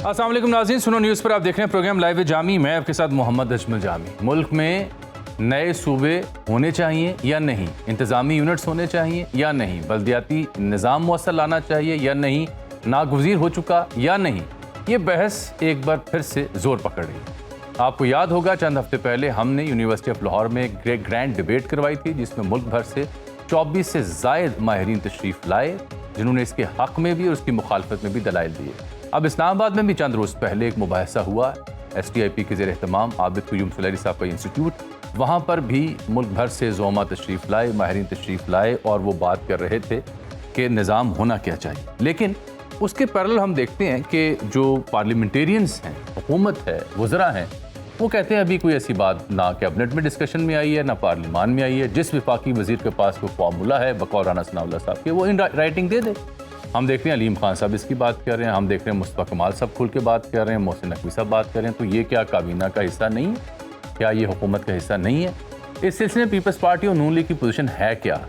अस्सलाम वालेकुम नाज़रीन, सुनो न्यूज़ पर आप देख रहे हैं प्रोग्राम लाइव जामी। मैं आपके साथ मोहम्मद अजमल जामी। मुल्क में नए सूबे होने चाहिए या नहीं, इंतज़ामी यूनिट्स होने चाहिए या नहीं, बल्दियाती निज़ाम मुअस्सर लाना चाहिए या नहीं, नागुज़ीर हो चुका या नहीं, ये बहस एक बार फिर से ज़ोर पकड़ रही है। आपको याद होगा चंद हफ्ते पहले हमने यूनिवर्सिटी ऑफ लाहौर में एक ग्रैंड डिबेट करवाई थी, जिसमें मुल्क भर से 24 से ज़ायद माहिरीन तशरीफ़ लाए, जिन्होंने इसके हक़ में भी और उसकी मुखालफत में भी दलाइल दिए। अब इस्लामाबाद में भी चंद रोज़ पहले एक मुबाहिसा हुआ STIP के ज़ेर एहतमाम आबिद क़य्यूम सुलैरी साहब का इंस्टीट्यूट। वहाँ पर भी मुल्क भर से ज़ोमा तशरीफ़ लाए, माहिरीन तशरीफ़ लाए और वो बात कर रहे थे कि निज़ाम होना क्या चाहिए। लेकिन उसके पैरेलल हम देखते हैं कि जो पार्लियामेंटेरियंस हैं, हुकूमत है, वज़रा हैं, वो कहते हैं अभी कोई ऐसी बात ना कैबिनेट में डिस्कशन में आई है, ना पार्लियामान में आई है। जिस वफाकी वज़ीर के पास कोई फार्मूला है बकौल राना सनाउल्लाह साहब के, वो इन राइटिंग दे दे। हम देख रहे हैं अलीम खान साहब इसकी बात कर रहे हैं, हम देख रहे हैं मुस्तफ़ा कमाल साहब खुल के बात कर रहे हैं, मोहसिन नकवी साहब बात कर रहे हैं। तो ये क्या काबीना का हिस्सा नहीं है? क्या ये हुकूमत का हिस्सा नहीं है? इस सिलसिले में पीपल्स पार्टी और नून लीग की पोजीशन है क्या?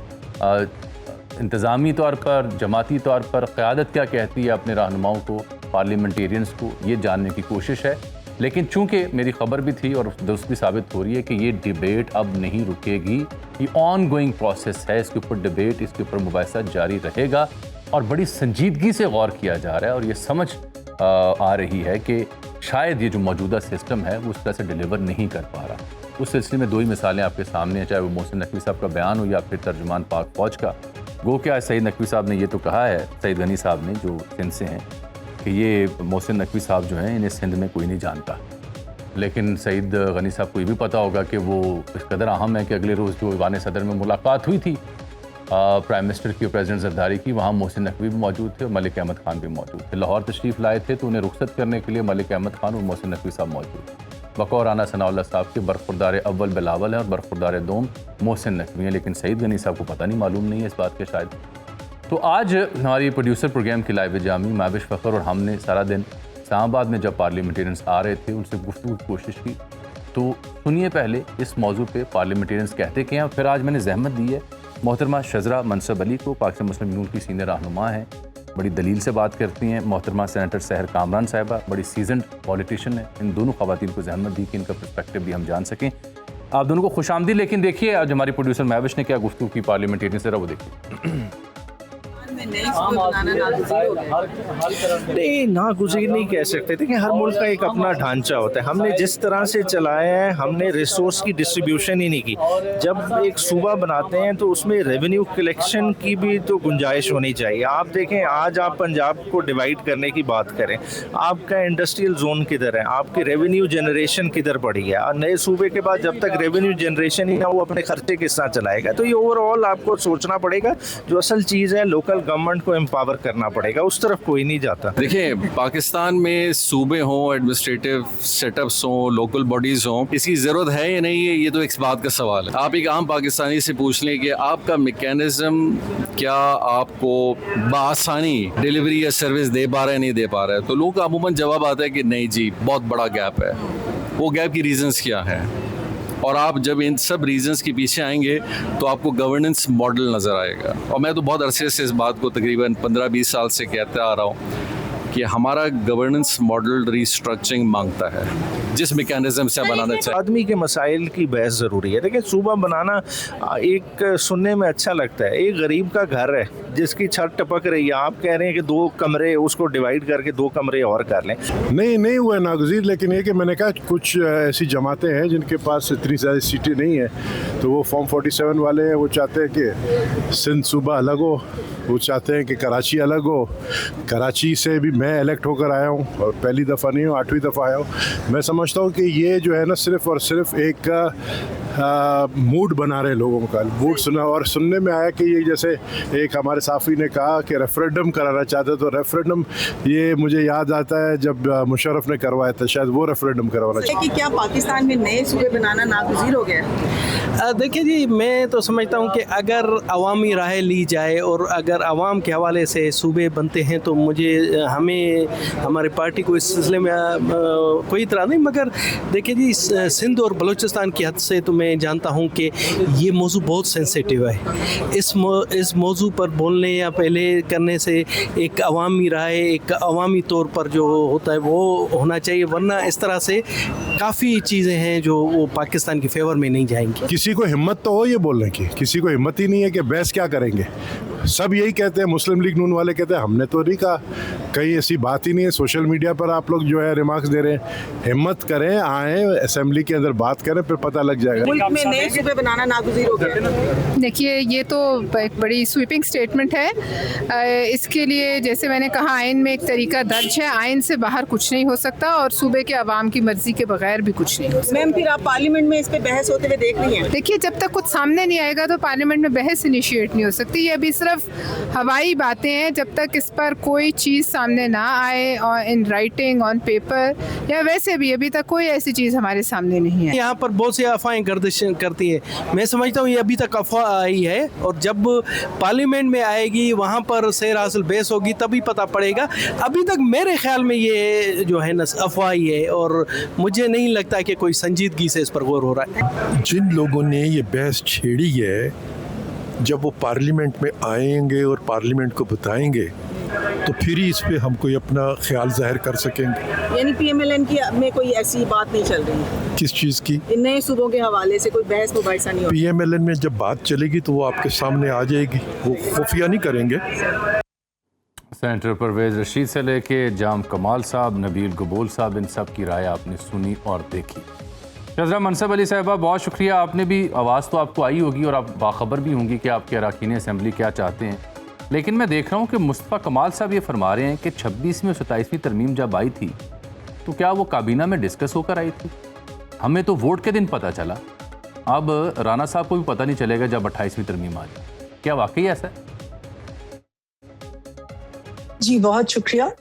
इंतज़ामी तौर पर, जमाती तौर पर क़यादत क्या कहती है अपने रहनुमाओं को, पार्लियामेंटेरियंस को, ये जानने की कोशिश है। लेकिन चूंकि मेरी खबर भी थी और दुरुस्त भी साबित हो रही है कि ये डिबेट अब नहीं रुकेगी, ये ऑन गोइंग प्रोसेस है। इसके ऊपर डिबेट, इसके ऊपर मुबाहिसा जारी रहेगा और बड़ी संजीदगी से गौर किया जा रहा है। और ये समझ आ रही है कि शायद ये जो मौजूदा सिस्टम है वो उस तरह से डिलीवर नहीं कर पा रहा। उस सिलसिले में दो ही मिसालें आपके सामने हैं, चाहे वो मोहसिन नकवी साहब का बयान हो या फिर तर्जुमान पाक फौज का। गो क्या सईद नकवी साहब ने ये तो कहा है, सईद गनी साहब ने जो सिंध से हैं, कि ये मोहसिन नकवी साहब जो हैं इन्हें सिंध में कोई नहीं जानता। लेकिन सईद गनी साहब को ये भी पता होगा कि वो इस कदर अहम है कि अगले रोज़ जो ईवान सदर में मुलाकात हुई थी प्राइम मिनिस्टर की और प्रेसिडेंट जरदारी की, वहाँ मोहसिन नकवी भी मौजूद थे और मलिक अहमद खान भी मौजूद थे। लाहौर तशरीफ़ लाए थे तो उन्हें रुखसत करने के लिए मलिक अहमद खान और मोहसिन नकवी साहब मौजूद थे। बकौल राना सनाउल्लाह साहब के बरखुरदार अव्वल बिलावल हैं और बरखुरदार दोम मोहसिन नकवी हैं, लेकिन सईद गनी साहब को पता नहीं, मालूम नहीं है इस बात के शायद। तो आज हमारी प्रोड्यूसर प्रोग्राम की लाइव जामी माविश फ़खर और हमने सारा दिन इस्लामाबाद में जब पार्लियामेंटेरियंस आ रहे थे उनसे गुफ्तगू की कोशिश की। तो सुनिए पहले इस मौजू पे पार्लियामेंटेरियंस कहते क्या हैं। फिर आज मैंने जहमत दी है मोहतरमा शजरा मनसब अली को, पाकिस्तान मुस्लिम यूनियन की सीनियर रहनुमा हैं, बड़ी दलील से बात करती हैं। मोहतरमा सेनेटर सहर कामरान साहिबा बड़ी सीजनड पॉलिटिशियन है। इन दोनों ख़वातीन को जहमत दी कि इनका पर्सपेक्टिव भी हम जान सकें। आप दोनों को खुशामदीद। लेकिन देखिए आज हमारी प्रोड्यूसर माविश ने क्या गुफ्तगू की पार्लियामेंटेरियन से, वो देखिए। नहीं, नागुज़ीर नहीं कह सकते। देखिए हर मुल्क का एक अपना ढांचा होता है। हमने जिस तरह से चलाया है, हमने रिसोर्स की डिस्ट्रीब्यूशन ही नहीं की। जब एक सूबा बनाते हैं तो उसमें रेवेन्यू कलेक्शन की भी तो गुंजाइश होनी चाहिए। आप देखें आज आप पंजाब को डिवाइड करने की बात करें, आपका इंडस्ट्रियल जोन किधर है, आपके रेवेन्यू जनरेशन किधर पड़ी है, और नए सूबे के बाद जब तक रेवेन्यू जनरेशन ही ना वो अपने खर्चे किस तरह चलाएगा। तो ये ओवरऑल आपको सोचना पड़ेगा। जो असल चीज़ है लोकल गवर्नमेंट को एम्पावर करना पड़ेगा, उस तरफ कोई नहीं जाता। देखिए पाकिस्तान में सूबे हों, एडमिनिस्ट्रेटिव सेटअप्स हों, लोकल बॉडीज़ हों, इसकी ज़रूरत है या नहीं है, ये तो एक बात का सवाल है। आप एक आम पाकिस्तानी से पूछ लें कि आपका मैकेनिज़्म क्या आपको बआसानी डिलीवरी या सर्विस दे पा रहा है, नहीं दे पा रहा है, तो लोगों का अमूमन जवाब आता है कि नहीं जी बहुत बड़ा गैप है। वो गैप की रीज़न्स क्या है, और आप जब इन सब रीजंस के पीछे आएंगे तो आपको गवर्नेंस मॉडल नज़र आएगा। और मैं तो बहुत अरसे से इस बात को तकरीबन 15-20 साल से कहते आ रहा हूँ कि हमारा गवर्नेंस मॉडल रीस्ट्रक्चरिंग मांगता है, जिस मैकेनिज्म से बनाना चाहिए। आदमी के मसाइल की बहस ज़रूरी है। देखिए सूबा बनाना एक सुनने में अच्छा लगता है। एक गरीब का घर है जिसकी छत टपक रही है, आप कह रहे हैं कि 2 कमरे उसको डिवाइड करके 2 कमरे और कर लें। नहीं हुआ नागुज़ीर, लेकिन ये कि मैंने कहा कुछ ऐसी जमातें हैं जिनके पास इतनी सारी सीटें नहीं है, तो वो फॉर्म 47 वाले हैं, वो चाहते हैं कि सिंध सूबा अलग हो, वो चाहते हैं कि कराची अलग हो। कराची से भी मैं इलेक्ट होकर आया हूँ और पहली दफ़ा नहीं हूँ, 8वीं दफ़ा आया हूँ। मैं समझता हूँ कि ये जो है ना सिर्फ़ और सिर्फ एक मूड बना रहे लोगों का। मूड सुना और सुनने में आया कि ये जैसे एक हमारे साफ़ी ने कहा कि रेफरेंडम कराना चाहते, तो रेफरेंडम ये मुझे याद आता है जब मुशर्रफ ने करवाया था, शायद वो रेफरेंडम करवाना चाहते। क्या पाकिस्तान में नए सूबे बनाना नागुज़ीर हो गया? देखिए जी, मैं तो समझता हूँ कि अगर अवामी राह ली जाए और अगर अवाम के हवाले से सूबे बनते हैं तो हमें हमारी पार्टी को इस सिलसिले में कोई इतराज़ नहीं। मगर देखिए जी सिंध और बलूचिस्तान की हद से तो मैं मैं जानता हूं कि ये मौजू बहुत सेंसिटिव है। इस मौजू पर बोलने या पहले करने से एक अवामी राय, एक अवामी तौर पर जो होता है वो होना चाहिए, वरना इस तरह से काफ़ी चीज़ें हैं जो वो पाकिस्तान के फेवर में नहीं जाएंगी। किसी को हिम्मत तो हो ये बोलने की, किसी को हिम्मत ही नहीं है कि बहस क्या करेंगे। सब यही कहते हैं, मुस्लिम लीग नून वाले कहते हैं हमने तो नहीं कहा, कहीं ऐसी बात ही नहीं है। सोशल मीडिया पर आप लोग जो है रिमार्क्स दे रहे हैं। हिम्मत करें, आए असेंबली के अंदर बात करें, फिर पता लग जाएगा। मुल्क में नए सूबे बनाना नागुज़ीर हो गया। देखिए, ये तो एक बड़ी स्वीपिंग स्टेटमेंट है। इसके लिए जैसे मैंने कहा, आइन में एक तरीका दर्ज है, आइन से बाहर कुछ नहीं हो सकता और सूबे के अवाम की मर्जी के बगैर भी कुछ नहीं हो सकता। मैम, फिर आप पार्लियामेंट में इस पे बहस होते हुए देख रही हैं? देखिए, जब तक कुछ सामने नहीं आएगा तो पार्लियामेंट में बहस इनिशिएट नहीं हो सकती। ये अभी सिर्फ हवाई बातें हैं। जब तक इस पर कोई चीज़ सामने ना आए इन राइटिंग, ऑन पेपर, या वैसे भी अभी तक कोई ऐसी चीज़ हमारे सामने नहीं है। यहाँ पर बहुत सी अफवाहें गर्दिश करती है। मैं समझता हूँ ये अभी तक अफवाह आई है, और जब पार्लियामेंट में आएगी, वहाँ पर सैर हासिल बहस होगी, तभी पता पड़ेगा। अभी तक मेरे ख्याल में ये जो है न अफवाह ही है, और मुझे नहीं लगता कि कोई संजीदगी से इस पर गौर हो रहा है। जिन लोगों ने ये बहस छेड़ी है, जब वो पार्लियामेंट में आएंगे और पार्लियामेंट को बताएंगे तो फिर ही इस पे हम कोई अपना ख्याल जाहिर कर सकेंगे। यानी PMLN की में कोई ऐसी बात नहीं चल रही? किस चीज़ की? इन नए सूबों के हवाले से कोई बहस मुबाहिसा नहीं होगी? PMLN में जब बात चलेगी तो वो आपके सामने आ जाएगी, वो खुफिया नहीं करेंगे। सेनेटर परवेज़ रशीद से लेके जाम कमाल साहब, नबील कबूल साहब, इन सब की राय आपने सुनी और देखी। शज़रा मनसब अली साहिबा, बहुत शुक्रिया। आपने भी आवाज़ तो आपको आई होगी और आप बाखबर भी होंगी कि आपके अरकान असम्बली क्या चाहते हैं, लेकिन मैं देख रहा हूँ कि मुस्तफ़ा कमाल साहब ये फरमा रहे हैं कि 26वीं और 27वीं तरमीम जब आई थी तो क्या वो काबीना में डिस्कस होकर आई थी? हमें तो वोट के दिन पता चला। अब राना साहब को भी पता नहीं चलेगा जब 28वीं तरमीम आ जाए। क्या वाकई ऐसा है? जी, बहुत शुक्रिया।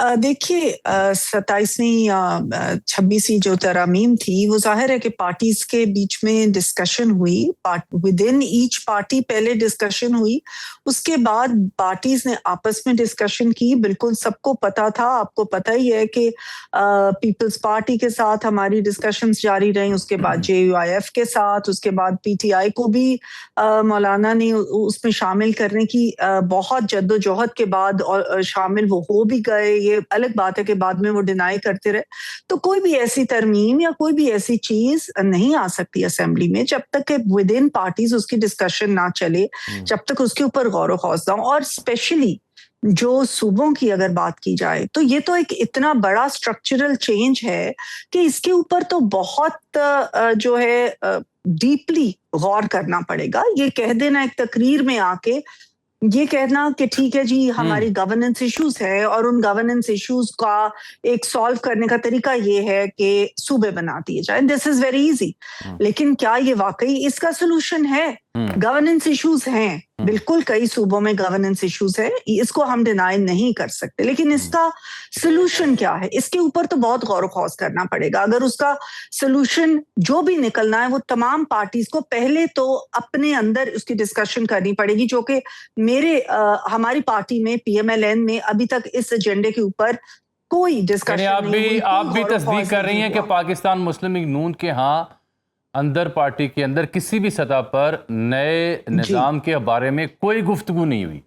देखिए, 27वीं या 26वीं जो तरामीम थी, वो जाहिर है कि पार्टीज के बीच में डिस्कशन हुई, विद इन ईच पार्टी पहले डिस्कशन हुई, उसके बाद पार्टीज ने आपस में डिस्कशन की। बिल्कुल सबको पता था, आपको पता ही है कि पीपल्स पार्टी के साथ हमारी डिस्कशंस जारी रही, उसके बाद JUIF के साथ, उसके बाद PTI को भी मौलाना ने उसमें शामिल करने की बहुत जद्दोजहद के बाद और शामिल वो हो भी गए। ये अलग बात है कि बाद में वो डिनाई करते रहे। तो कोई भी ऐसी तरमीम या कोई भी ऐसी चीज नहीं आ सकती असेंबली में जब तक कि विद इन पार्टीज उसकी डिस्कशन ना चले, जब तक उसके ऊपर गौर खौज ना हो। और स्पेशली जो सूबों की अगर बात की जाए तो ये तो एक इतना बड़ा स्ट्रक्चरल चेंज है कि इसके ऊपर तो बहुत जो है डीपली गौर करना पड़ेगा। ये कह देना एक तकरीर में आके, ये कहना कि ठीक है जी हमारी गवर्नेंस इश्यूज है और उन गवर्नेंस इश्यूज का एक सॉल्व करने का तरीका ये है कि सूबे बना दिए जाए, दिस इज वेरी इजी। लेकिन क्या ये वाकई इसका सोल्यूशन है? गवर्नेंस इश्यूज हैं, बिल्कुल कई सूबों में गवर्नेंस इश्यूज है, इसको हम डिनाई नहीं कर सकते, लेकिन इसका सोल्यूशन क्या है? इसके ऊपर तो बहुत गौर खौज करना पड़ेगा। अगर उसका सोल्यूशन जो भी निकलना है वो तमाम पार्टीज को पहले तो अपने अंदर उसकी डिस्कशन करनी पड़ेगी, जो कि हमारी पार्टी में PMLN में अभी तक इस एजेंडे के ऊपर कोई डिस्कशन नहीं हुई। आप भी तस्दीक कर रही हैं कि पाकिस्तान मुस्लिम लीग नून के यहाँ अंदर पार्टी के अंदर किसी भी सतह पर नए निजाम के बारे में कोई गुफ्तगू नहीं हुई?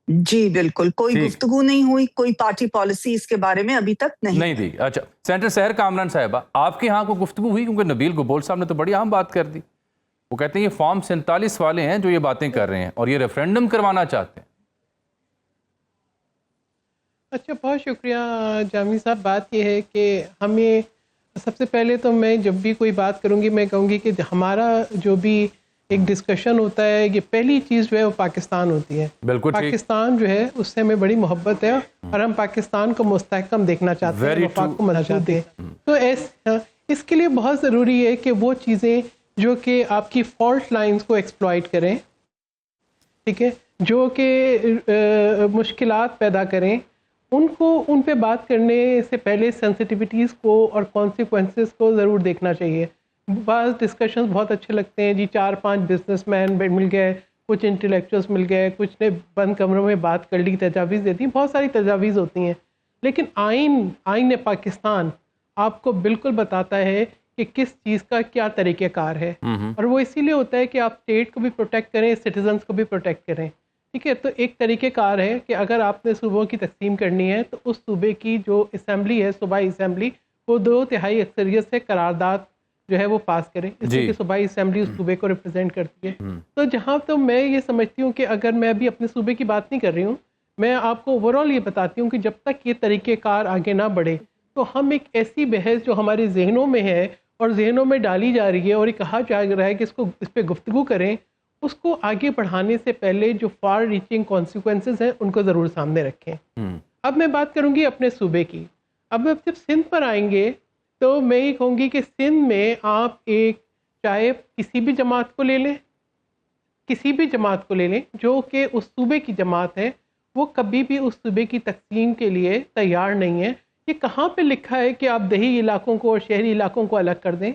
जी बिल्कुल, कोई गुफ्तगू नहीं हुई, कोई पार्टी पॉलिसी इसके बारे में अभी तक नहीं दी। अच्छा, सेनेटर सहर कामरान साहिबा, आपके यहाँ को गुफ्तगू हुई? क्योंकि नबील कबूल साहब ने तो बड़ी अहम बात कर दी। वो कहते हैं ये फॉर्म 47 वाले हैं जो ये बातें कर रहे हैं और ये रेफरेंडम करवाना चाहते हैं। अच्छा, बहुत शुक्रिया जामी साहब। बात ये है कि हमें सबसे पहले तो मैं जब भी कोई बात करूंगी मैं कहूँगी कि हमारा जो भी एक डिस्कशन होता है, ये पहली चीज़ जो है वो पाकिस्तान होती है। बिल्कुल, पाकिस्तान जो है उससे हमें बड़ी मोहब्बत है और हम पाकिस्तान को मुस्तहकम देखना चाहते हैं, वफाक को मना चाहते हैं। तो इसके लिए बहुत ज़रूरी है कि वो चीज़ें जो कि आपकी फॉल्ट लाइंस को एक्सप्लॉइट करें, ठीक है, जो कि मुश्किलात पैदा करें, उनको उन पे बात करने से पहले सेंसिटिविटीज़ को और कॉन्सिक्वेंसेस को ज़रूर देखना चाहिए। बाज़ डिस्कशंस बहुत अच्छे लगते हैं जी, 4-5 बिजनेसमैन मिल गए, कुछ इंटेलेक्चुअल्स मिल गए, कुछ ने बंद कमरों में बात कर ली, तजावीज़ देती हैं, बहुत सारी तजावीज़ होती हैं। लेकिन आइन पाकिस्तान आपको बिल्कुल बताता है कि किस चीज़ का क्या तरीक़ेकार है, और वो इसीलिए होता है कि आप स्टेट को भी प्रोटेक्ट करें, सिटीजन्स को भी प्रोटेक्ट करें। ठीक है, तो एक तरीक़ेकार है कि अगर आपने सूबों की तकसीम करनी है तो उस सूबे की जो असम्बली है, सूबाई असम्बली, वो 2/3 अक्सरियत से करारदाद जो है वो पास करें, इसलिए कि सूबाई असम्बली उस सूबे को रिप्रेजेंट करती है। तो जहाँ तो मैं ये समझती हूँ कि अगर मैं अभी अपने सूबे की बात नहीं कर रही हूँ, मैं आपको ओवरऑल ये बताती हूँ कि जब तक ये तरीक़ेकार आगे ना बढ़े तो हम एक ऐसी बहस जो हमारे जहनों में है और जहनों में डाली जा रही है और ये कहा जा रहा है कि इसको इस पर गुफ्तगू करें, उसको आगे बढ़ाने से पहले जो फार रीचिंग कॉन्सिक्वेंसेस हैं उनको ज़रूर सामने रखें। अब मैं बात करूँगी अपने सूबे की। अब जब सिंध पर आएंगे तो मैं ये कहूँगी कि सिंध में आप एक चाहे किसी भी जमात को ले लें, किसी भी जमात को ले लें जो कि उस सूबे की जमात है, वो कभी भी उस सूबे की तकसीम के लिए तैयार नहीं है। ये कहाँ पे लिखा है कि आप दही इलाकों को और शहरी इलाकों को अलग कर दें?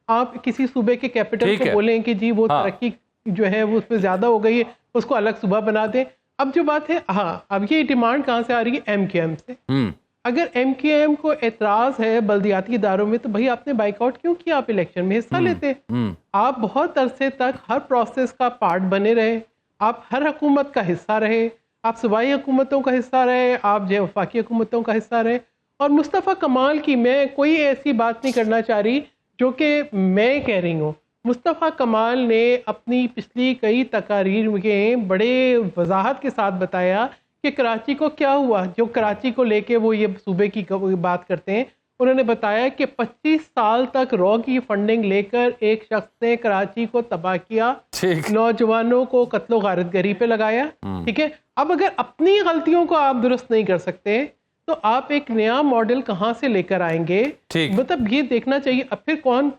आप किसी सूबे के कैपिटल को बोलें कि जी वो तरक्की जो है वो उसमें ज़्यादा हो गई है, उसको अलग सूबा बना दें। अब जो बात है, अब ये डिमांड कहाँ से आ रही है? MKM से। अगर MKM को एतराज़ है बल्दियाती इदारों में, तो भाई आपने बाइकआउट क्यों किया? आप इलेक्शन में हिस्सा लेते। आप बहुत अरसे तक हर प्रोसेस का पार्ट बने रहे, आप हर हुकूमत का हिस्सा रहे, आप सूबाई हुकूमतों का हिस्सा रहे, आप जो वफाकी हुकूमतों का हिस्सा रहे। और मुस्तफ़ा कमाल की मैं कोई ऐसी बात नहीं करना चाह रही जो कि मैं कह रही हूँ। मुस्तफ़ा कमाल ने अपनी पिछली कई तकारीर में बड़े वजाहत के साथ बताया कि कराची को क्या हुआ, जो कराची को लेके वो ये सूबे की बात करते हैं। उन्होंने बताया कि 25 साल तक रॉ की फंडिंग लेकर एक शख्स ने कराची को तबाह किया, नौजवानों को कत्लो गारतगरी पे लगाया। ठीक है, अब अगर अपनी गलतियों को आप दुरुस्त नहीं कर सकते तो आप एक नया मॉडल कहाँ से लेकर आएंगे? मतलब ये देखना चाहिए। अब फिर कौन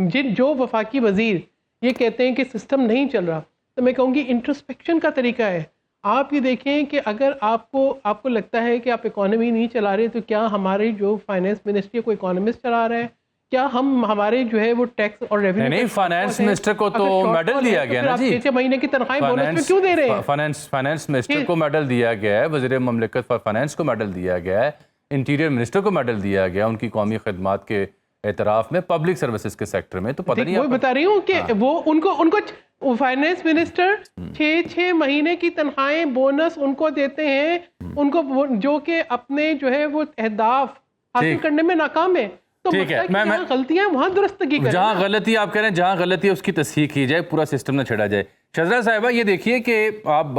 जो वफाकी वजीर ये कहते हैं कि सिस्टम नहीं चल रहा, तो मैं कहूँगी इंट्रोस्पेक्शन का तरीका है। आप ये देखें कि अगर आपको लगता है कि आप इकोनॉमी नहीं चला रहे, तो क्या हमारी जो फाइनेंस मिनिस्ट्री को इकोनॉमिस्ट चला रहा है? क्या हम हमारे जो है वो टैक्स और रेवेन्यू नहीं, फाइनेंस मिनिस्टर को तो मेडल दिया गया ना जी। 6 महीने की तनख्वाह बोनस में क्यों दे रहे हैं? फाइनेंस मिनिस्टर को मेडल दिया गया है, वज़ीर ममलिकत फॉर फाइनेंस को मेडल दिया गया है, इंटीरियर मिनिस्टर को मेडल दिया गया उनकी कौमी खिदमात के एतराफ़ में, पब्लिक सर्विसेज के सेक्टर में। तो पता नहीं, वो बता रही हूँ कि वो उनको फाइनेंस मिनिस्टर 6 महीने की तनख्वाहें बोनस उनको देते हैं, उनको जो कि अपने जो है वो अहदाफ हासिल करने में नाकाम है। तो ठीक है, मैं गलतियां वहां दुरुस्तगी करें। जहां गलती आप कह रहे हैं, जहां गलती है उसकी तस्हीह की जाए, पूरा सिस्टम ना छेड़ा जाए। शजरा साहिबा, ये देखिए कि आप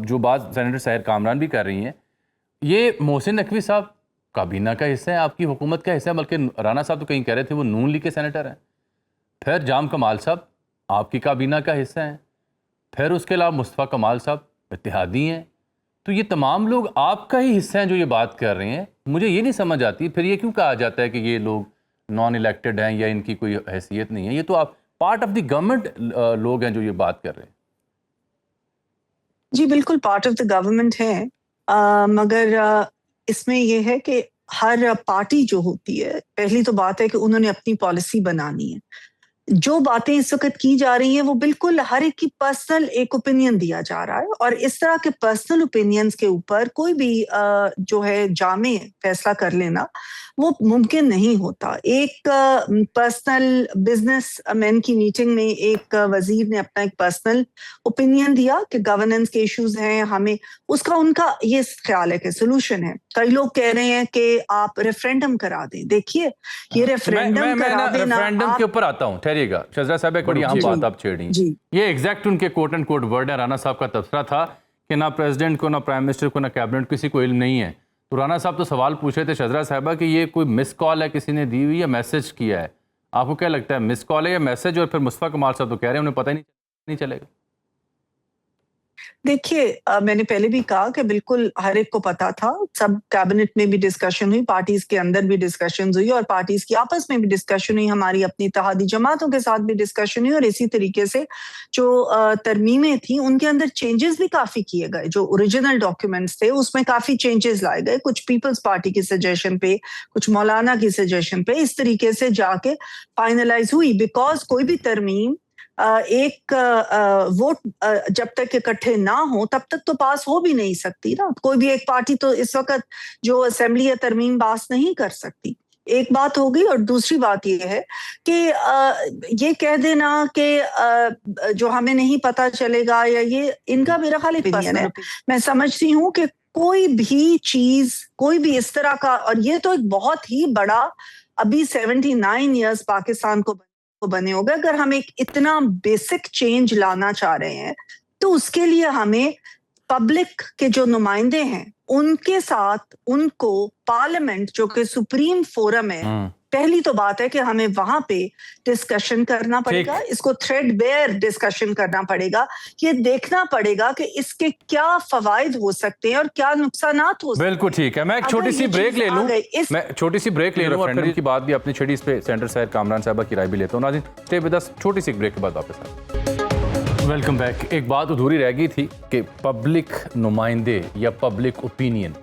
जो बात सेनेटर सहर कामरान भी कर रही हैं, ये मोहसिन नकवी साहब काबीना का हिस्सा है, आपकी हुकूमत का हिस्सा है, बल्कि राना साहब तो कहीं कह रहे थे वो नून लीग के सेनेटर हैं। फिर जाम कमाल साहब आपकी काबीना का हिस्सा हैं, फिर उसके अलावा मुस्तफ़ा कमाल साहब इत्तेहादी हैं। तो ये तमाम लोग आपका ही हिस्सा हैं जो ये बात कर रहे हैं। मुझे ये नहीं समझ आती फिर ये क्यों कहा जाता है कि ये लोग नॉन इलेक्टेड हैं या इनकी कोई हैसियत नहीं है। ये तो आप पार्ट ऑफ द गवर्नमेंट लोग हैं जो ये बात कर रहे हैं। जी बिल्कुल पार्ट ऑफ द गवर्नमेंट है, मगर इसमें यह है कि हर पार्टी जो होती है, पहली तो बात है कि उन्होंने अपनी पॉलिसी बनानी है। जो बातें इस वक्त की जा रही हैं वो बिल्कुल हर एक की पर्सनल एक ओपिनियन दिया जा रहा है, और इस तरह के पर्सनल ओपिनियंस के ऊपर कोई भी जो है जामे फैसला कर लेना वो मुमकिन नहीं होता। एक पर्सनल बिजनेस मैन की मीटिंग में एक वजीर ने अपना एक पर्सनल ओपिनियन दिया कि गवर्नेंस के इश्यूज हैं, हमें उसका उनका ये ख्याल है कि सोल्यूशन है। कई लोग कह रहे हैं कि आप रेफरेंडम करा दें। देखिए ये रेफरेंडम करा देना, रेफरेंडम के ऊपर आता हूं, ठहरिएगा शजरा साहब, एक बड़ी अहम बात आप छेड़ी। ये एग्जैक्ट उनके कोट एंड कोट वर्ड है। राना साहब का तबसरा था कि ना प्रेसिडेंट को, ना प्राइम मिनिस्टर को, ना कैबिनेट किसी को इल्म नहीं है। तो राना साहब तो सवाल पूछ रहे थे शजरा साहबा कि ये कोई मिस कॉल है किसी ने दी हुई या मैसेज किया है? आपको क्या लगता है, मिस कॉल है या मैसेज? और फिर मुस्तफा कमाल साहब तो कह रहे हैं उन्हें पता ही नहीं चलेगा। देखिए मैंने पहले भी कहा कि बिल्कुल हर एक को पता था, सब कैबिनेट में भी डिस्कशन हुई, पार्टीज के अंदर भी डिस्कशन हुई और पार्टीज की आपस में भी डिस्कशन हुई, हमारी अपनी इत्तेहादी जमातों के साथ भी डिस्कशन हुई, और इसी तरीके से जो तरमीमें थी उनके अंदर चेंजेस भी काफी किए गए। जो ओरिजिनल डॉक्यूमेंट्स थे उसमें काफी चेंजेस लाए गए, कुछ पीपल्स पार्टी की सजेशन पे, कुछ मौलाना की सजेशन पे, इस तरीके से जाके फाइनलाइज हुई। बिकॉज कोई भी तरमीम एक वोट जब तक इकट्ठे ना हो तब तक तो पास हो भी नहीं सकती ना। कोई भी एक पार्टी तो इस वक्त जो असेंबली या तरमीम पास नहीं कर सकती। एक बात होगी। और दूसरी बात ये है कि ये कह देना कि जो हमें नहीं पता चलेगा या ये इनका मेरा ख्याल ओपिनियन है। मैं समझती हूँ कि कोई भी चीज, कोई भी इस तरह का, और ये तो एक बहुत ही बड़ा, अभी 79 इयर्स पाकिस्तान को बने हो गए। अगर हम एक इतना बेसिक चेंज लाना चाह रहे हैं तो उसके लिए हमें पब्लिक के जो नुमाइंदे हैं उनके साथ, उनको पार्लियामेंट जो कि सुप्रीम फोरम है, पहली तो बात है कि हमें वहां पे डिस्कशन करना पड़ेगा, इसको थ्रेडबेयर डिस्कशन करना पड़ेगा, ये देखना पड़ेगा कि इसके क्या फवायद हो सकते हैं और क्या नुकसानात हो सकते हैं। बिल्कुल ठीक है। मैं एक छोटी सी ब्रेक ले लूं, मैं छोटी सी ब्रेक ले लूं और फिर की बात भी अपनी छड़ी इस पे सेंटर साहिर कामरान साहबा की राय भी लेता हूं। नाज़रीन स्टे विद अस, छोटी सी ब्रेक के बाद वापस आते। Welcome back. एक बात अधूरी रह गई थी कि पब्लिक नुमाइंदे या पब्लिक ओपिनियन,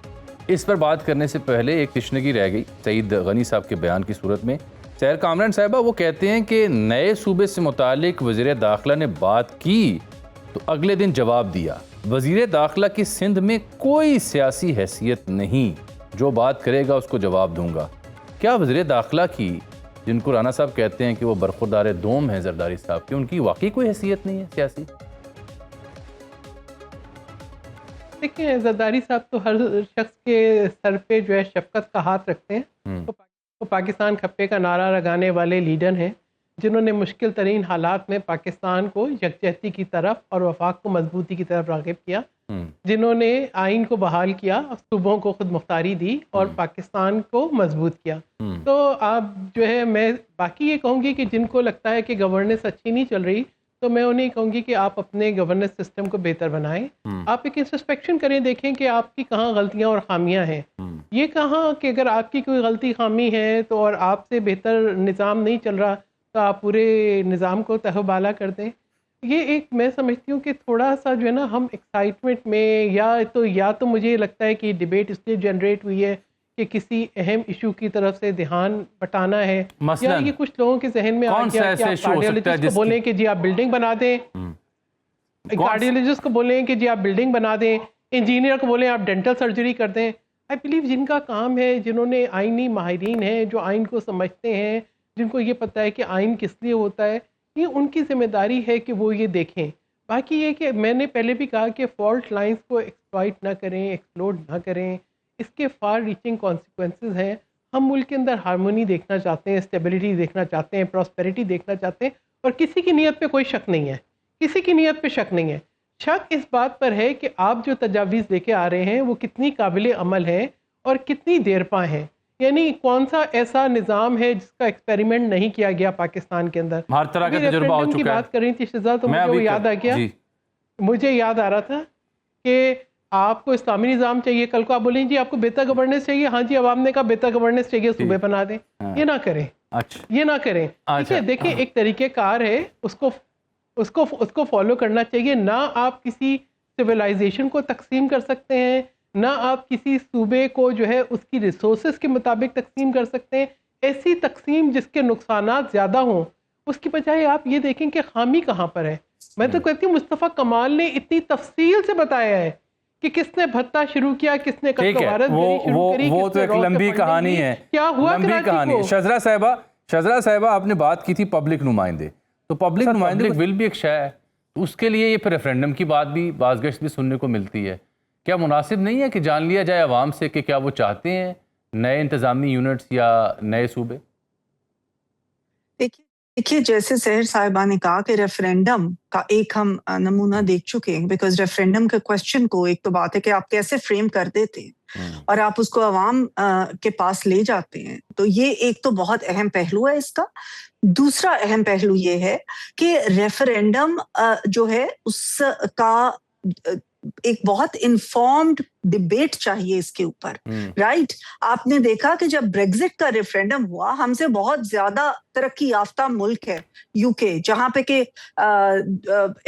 इस पर बात करने से पहले एक तशनगी रह गई सईद गनी साहब के बयान की सूरत में। साहिर कामरान साहिबा वो कहते हैं कि नए सूबे से मुतालिक वज़ीर दाखिला ने बात की तो अगले दिन जवाब दिया, वज़ीर दाखिला की सिंध में कोई सियासी हैसियत नहीं, जो बात करेगा उसको जवाब दूंगा। क्या वज़ीर दाखिला की, जिनको राना साहब कहते हैं कि वो बरखुरदार दोम हैं जरदारी साहब की, उनकी वाकई कोई हैसियत नहीं है सियासी? देखिए, जरदारी साहब तो हर शख्स के सर पे जो है शफकत का हाथ रखते हैं। तो पाकिस्तान खप्पे का नारा लगाने वाले लीडर हैं, जिन्होंने मुश्किल तरीन हालात में पाकिस्तान को यकजहती की तरफ और वफाक को मजबूती की तरफ राग़िब किया, जिन्होंने आइन को बहाल किया, सूबों को खुद मुख्तारी दी और पाकिस्तान को मजबूत किया। तो आप जो है, मैं बाकी ये कहूँगी कि जिनको लगता है कि गवर्नेंस अच्छी नहीं चल रही, तो मैं उन्हें कहूँगी कि आप अपने गवर्नेंस सिस्टम को बेहतर बनाएं। आप एक इंस्पेक्शन करें, देखें कि आपकी कहाँ गलतियाँ और खामियाँ हैं। ये कहाँ कि अगर आपकी कोई गलती खामी है तो और आपसे बेहतर निज़ाम नहीं चल रहा तो आप पूरे निज़ाम को तहबाला कर दें। ये एक, मैं समझती हूँ कि थोड़ा सा जो है ना, हम एक्साइटमेंट में या तो मुझे लगता है कि डिबेट इसलिए जनरेट हुई है कि किसी अहम इशू की तरफ से ध्यान बटाना है, या ये कुछ लोगों के जहन में आ गया कि आप कार्डियोलॉजिस्ट को बोलें कि जी आप बिल्डिंग बना दें, कार्डियोलॉजिस्ट को बोलें कि जी आप बिल्डिंग बना दें, इंजीनियर को बोलें आप डेंटल सर्जरी कर दें। आई बिलीव जिनका काम है, जिन्होंने आइनी माहिरीन हैं, जो आइन को समझते हैं, जिनको ये पता है कि आइन किस लिए होता है, ये उनकी जिम्मेदारी है कि वो ये देखें। बाकी ये कि मैंने पहले भी कहा कि फॉल्ट लाइंस को एक्सप्लॉइट ना करें, एक्सप्लोड ना करें, इसके फार रीचिंग कॉन्सिक्वेंसेस हैं। हम मुल्क के अंदर हार्मोनी देखना चाहते हैं, स्टेबिलिटी देखना चाहते हैं, प्रॉस्पेरिटी देखना चाहते हैं, और किसी की नीयत पे कोई शक नहीं है, किसी की नीयत पे शक नहीं है। शक इस बात पर है कि आप जो तजावीज़ लेके आ रहे हैं वो कितनी काबिल अमल है और कितनी देर पा हैं। यानी कौन सा ऐसा निज़ाम है जिसका एक्सपेरिमेंट नहीं किया गया पाकिस्तान के अंदर। हर तरह का तजुर्बा हो चुका है। बात कर रही थी शिजा, तो मुझे याद आ गया, मुझे याद आ रहा था कि आपको इस्लामी निज़ाम चाहिए, कल को आप बोलें जी आपको बेहतर गवर्नेंस चाहिए, हाँ जी अवाम ने कहा बेहतर गवर्नेंस चाहिए, सूबे बना दें। ये ना करें, ये ना करें। ठीक है, देखिए एक तरीक़ेकार है, उसको फॉलो करना चाहिए। ना आप किसी सिविलाइजेशन को तकसीम कर सकते हैं, ना आप किसी सूबे को जो है उसकी रिसोर्सेज के मुताबिक तकसीम कर सकते हैं। ऐसी तकसीम जिसके नुकसानात ज़्यादा हों, उसकी बजाय आप ये देखें कि खामी कहाँ पर है। मैं तो कहती हूँ मुस्तफ़ा कमाल ने इतनी तफसील से बताया है कि किसने भत्ता शुरू किया, किसने वो तो एक लंबी कहानी है, क्या हुआ, लंबी कहानी है। शजरा साहिबा आपने बात की थी पब्लिक नुमाइंदे, तो पब्लिक नुमाइंदे विल भी एक शय है, तो उसके लिए ये फिर रेफरेंडम की बात भी बाज़गश्त भी सुनने को मिलती है। क्या मुनासिब नहीं है कि जान लिया जाए अवाम से कि क्या वो चाहते हैं नए इंतज़ामी यूनिट्स या नए सूबे? देखिए, जैसे सहर साहिबा ने कहा कि रेफरेंडम का एक हम नमूना देख चुके हैं, बिकॉज रेफरेंडम के क्वेश्चन को, एक तो बात है कि आप कैसे फ्रेम कर देते हैं और आप उसको अवाम के पास ले जाते हैं, तो ये एक तो बहुत अहम पहलू है इसका। दूसरा अहम पहलू ये है कि रेफरेंडम जो है उसका एक बहुत इन्फॉर्म्ड डिबेट चाहिए इसके ऊपर, राइट। आपने देखा कि जब ब्रेग्जिट का रेफरेंडम हुआ, हमसे बहुत ज्यादा तरक्की याफ्ता मुल्क है यूके, जहां पे के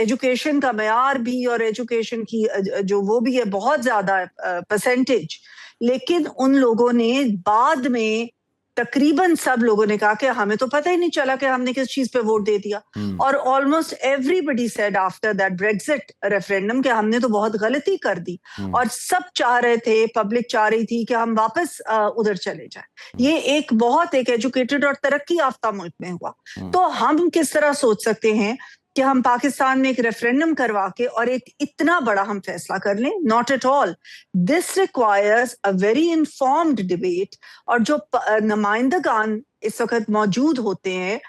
एजुकेशन का मेयार भी और एजुकेशन की जो वो भी है बहुत ज्यादा परसेंटेज, लेकिन उन लोगों ने बाद में तकरीबन सब लोगों ने कहा कि हमें तो पता ही नहीं चला कि हमने किस चीज पे वोट दे दिया। और almost everybody said after that Brexit referendum कि हमने तो बहुत गलती कर दी। और सब चाह रहे थे, पब्लिक चाह रही थी कि हम वापस उधर चले जाएं। ये एक बहुत एक एजुकेटेड और तरक्की याफ्ता मुल्क में हुआ। तो हम किस तरह सोच सकते हैं कि हम पाकिस्तान में एक रेफरेंडम करवा के और एक इतना बड़ा हम फैसला कर लें? Not at all. This requires a very informed debate. और जो नुमाइंदगान इस वक्त मौजूद होते हैं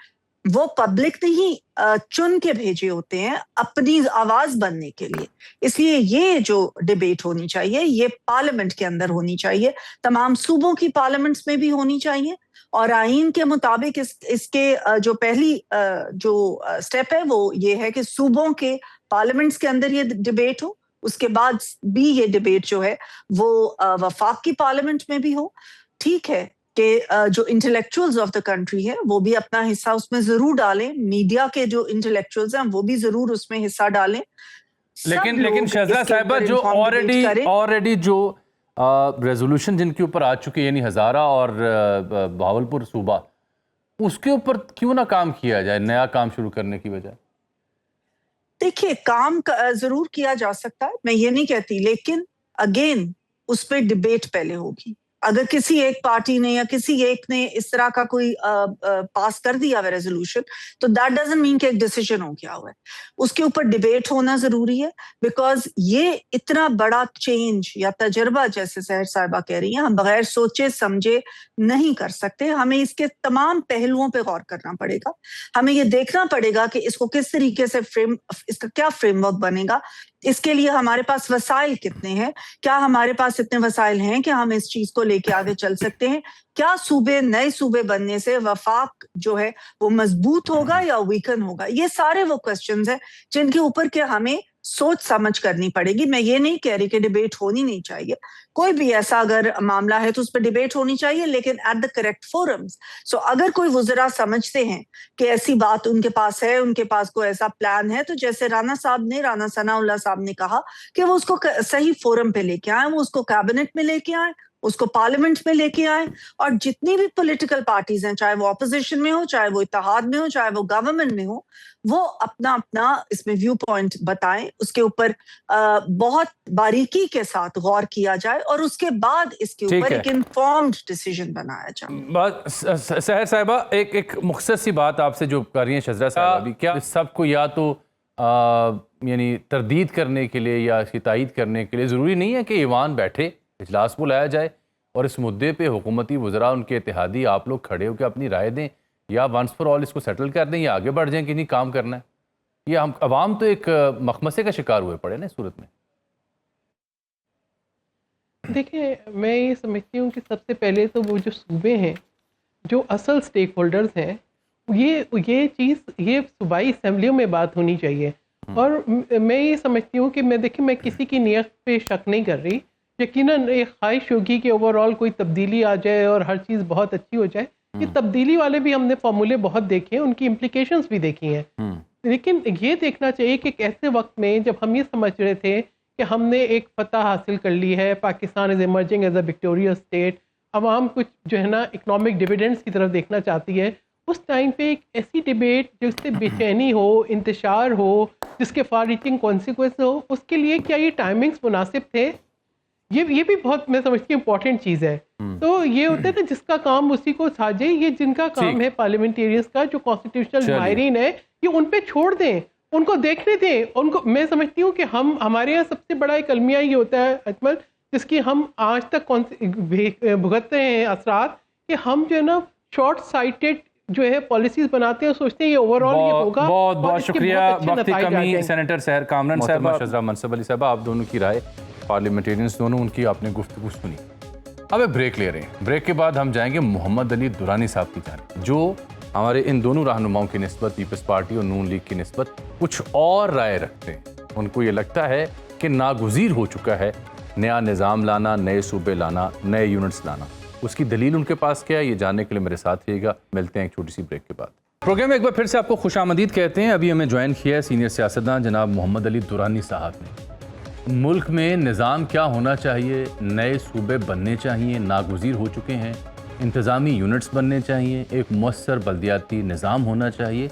वो पब्लिक ने ही चुन के भेजे होते हैं अपनी आवाज बनने के लिए। इसलिए ये जो डिबेट होनी चाहिए ये पार्लियामेंट के अंदर होनी चाहिए, तमाम सूबों की पार्लियामेंट्स में भी होनी चाहिए। और आईन के मुताबिक इसके जो पहली जो स्टेप है वो ये है कि सूबों के पार्लियामेंट्स के अंदर ये डिबेट हो। उसके बाद भी ये डिबेट जो है वो वफाक की पार्लियामेंट में भी हो। ठीक है कि जो इंटेलेक्चुअल्स ऑफ द कंट्री है वो भी अपना हिस्सा उसमें जरूर डालें, मीडिया के जो इंटेलेक्चुअल्स हैं वो भी जरूर उसमें हिस्सा डालें। लेकिन शहज़ाद साहिबा जो ऑलरेडी जो रेजोल्यूशन जिनके ऊपर आ चुके यानी हज़ारा और भावलपुर सूबा, उसके ऊपर क्यों ना काम किया जाए नया काम शुरू करने की बजाय? देखिए काम जरूर किया जा सकता है, मैं ये नहीं कहती, लेकिन अगेन उस पर डिबेट पहले होगी। अगर किसी एक पार्टी ने या किसी एक ने इस तरह का कोई पास कर दिया हुआ रेजोल्यूशन तो दैट डजंट मीन कि एक डिसीजन हो गया हुआ है। उसके ऊपर डिबेट होना जरूरी है, बिकॉज ये इतना बड़ा चेंज या तजर्बा जैसे सहर साहिबा कह रही हैं हम बगैर सोचे समझे नहीं कर सकते। हमें इसके तमाम पहलुओं पे गौर करना पड़ेगा। हमें ये देखना पड़ेगा कि इसको किस तरीके से इसका क्या फ्रेमवर्क बनेगा। इसके लिए हमारे पास वसाइल कितने हैं, क्या हमारे पास इतने वसाइल हैं कि हम इस चीज को लेके आगे चल सकते हैं? क्या सूबे नए सूबे बनने से वफाक जो है वो मजबूत होगा या वीकन होगा? ये सारे वो क्वेश्चंस हैं जिनके ऊपर के हमें सोच समझ करनी पड़ेगी। मैं ये नहीं कह रही कि डिबेट होनी नहीं चाहिए, कोई भी ऐसा अगर मामला है तो उस पर डिबेट होनी चाहिए, लेकिन एट द करेक्ट फोरम्स। सो अगर कोई वुज़रा समझते हैं कि ऐसी बात उनके पास है, उनके पास कोई ऐसा प्लान है, तो जैसे राना सनाउल्लाह साहब ने कहा कि वो उसको सही फोरम पे लेके आए, वो उसको कैबिनेट में लेके आए, उसको पार्लियामेंट में लेके आए। और जितनी भी पॉलिटिकल पार्टीज हैं, चाहे वो ऑपोजिशन में हो, चाहे वो इत्तेहाद में हो, चाहे वो गवर्नमेंट में हो, वो अपना अपना इसमें व्यू पॉइंट बताएं। उसके ऊपर बहुत बारीकी के साथ गौर किया जाए और उसके बाद इसके ऊपर एक इन्फॉर्म्ड डिसीजन बनाया जाए। सहर साहिबा एक मुख्तसर सी बात आपसे जो कर रही हैं शहज़ाद साहिबा भी, क्या सबको या तो यानी तरदीद करने के लिए या इसकी तायीद करने के लिए ज़रूरी नहीं है कि ईवान बैठे, इजलास बुलाया जाए और इस मुद्दे पे हुकूमती वज़रा उनके इत्तेहादी आप लोग खड़े होकर अपनी राय दें, या वंस फॉर ऑल इसको सेटल कर दें या आगे बढ़ जाएं कि नहीं काम करना है? ये हम अवाम तो एक मखमसे का शिकार हुए पड़े ना इस सूरत में। देखिए मैं ये समझती हूँ कि सबसे पहले तो वो जो सूबे हैं, जो असल स्टेक होल्डर्स हैं, ये चीज़ ये सूबाई असम्बलियों में बात होनी चाहिए। और मैं ये समझती हूँ कि मैं किसी की नीयत पे शक नहीं कर रही। यकीनन एक ख्वाहिश होगी कि ओवरऑल कोई तब्दीली आ जाए और हर चीज़ बहुत अच्छी हो जाए। ये तब्दीली वाले भी हमने फार्मूले बहुत देखे हैं, उनकी इम्प्लीकेशंस भी देखी हैं। लेकिन ये देखना चाहिए कि ऐसे वक्त में जब हम ये समझ रहे थे कि हमने एक फतह हासिल कर ली है, Pakistan is emerging as a victorious state, अवाम कुछ जो है ना इकनॉमिक डिविडेंड्स की तरफ देखना चाहती है, उस टाइम पे एक ऐसी डिबेट जिससे बेचैनी हो, इंतशार हो, जिसके फार रीचिंग कॉन्सिक्वेंस हो, उसके लिए क्या ये टाइमिंग्स मुनासिब थे? ये भी बहुत मैं समझती हूँ इंपॉर्टेंट चीज़ है। तो ये होता है ना जिसका काम उसी को साजे, ये जिनका काम है पार्लियामेंटेरियंस का, जो कॉन्स्टिट्यूशनल माहिरीन है, ये उन पे छोड़ दें, उनको देखने दें। उनको मैं समझती हूँ कि हमारे यहाँ सबसे बड़ा एक अलमिया ये होता है अजमल, जिसकी हम आज तक भुगतते हैं असरात, कि हम जो है ना शॉर्ट साइटेड जो है पॉलिसीज बनाते हैं, सोचते हैं ये ओवरऑल ये होगा। बहुत बहुत शुक्रिया। वक्त की कमी, सेनेटर सहर कामरान साहब, शहज़ाद मनसब अली साहब, आप दोनों की राय, पार्लियामेंटेरियंस दोनों, उनकी आपने गुफ्तगू सुनी। अब एक ब्रेक ले रहे हैं। ब्रेक के बाद हम जाएंगे मोहम्मद अली दुरानी साहब की जानिब, जो हमारे इन दोनों रहनुमाओं की निस्बत, पीपल्स पार्टी और नून लीग की निस्बत कुछ और राय रखते हैं। उनको ये लगता है कि नागुज़ीर हो चुका है नया निज़ाम लाना, नए सूबे लाना, नए यूनिट्स लाना। उसकी दलील उनके पास क्या है, ये जानने के लिए मेरे साथ रहिएगा। मिलते हैं एक छोटी सी ब्रेक के बाद। प्रोग्राम में एक बार फिर से आपको खुशामदीद कहते हैं। अभी हमें ज्वाइन किया है सीनियर सियासतदान जनाब मोहम्मद अली दुरानी साहब ने। मुल्क में निज़ाम क्या होना चाहिए, नए सूबे बनने चाहिए, नागुज़ीर हो चुके हैं, इंतज़ामी यूनिट्स बनने चाहिए, एक मुअस्सर बल्दियाती निज़ाम होना चाहिए।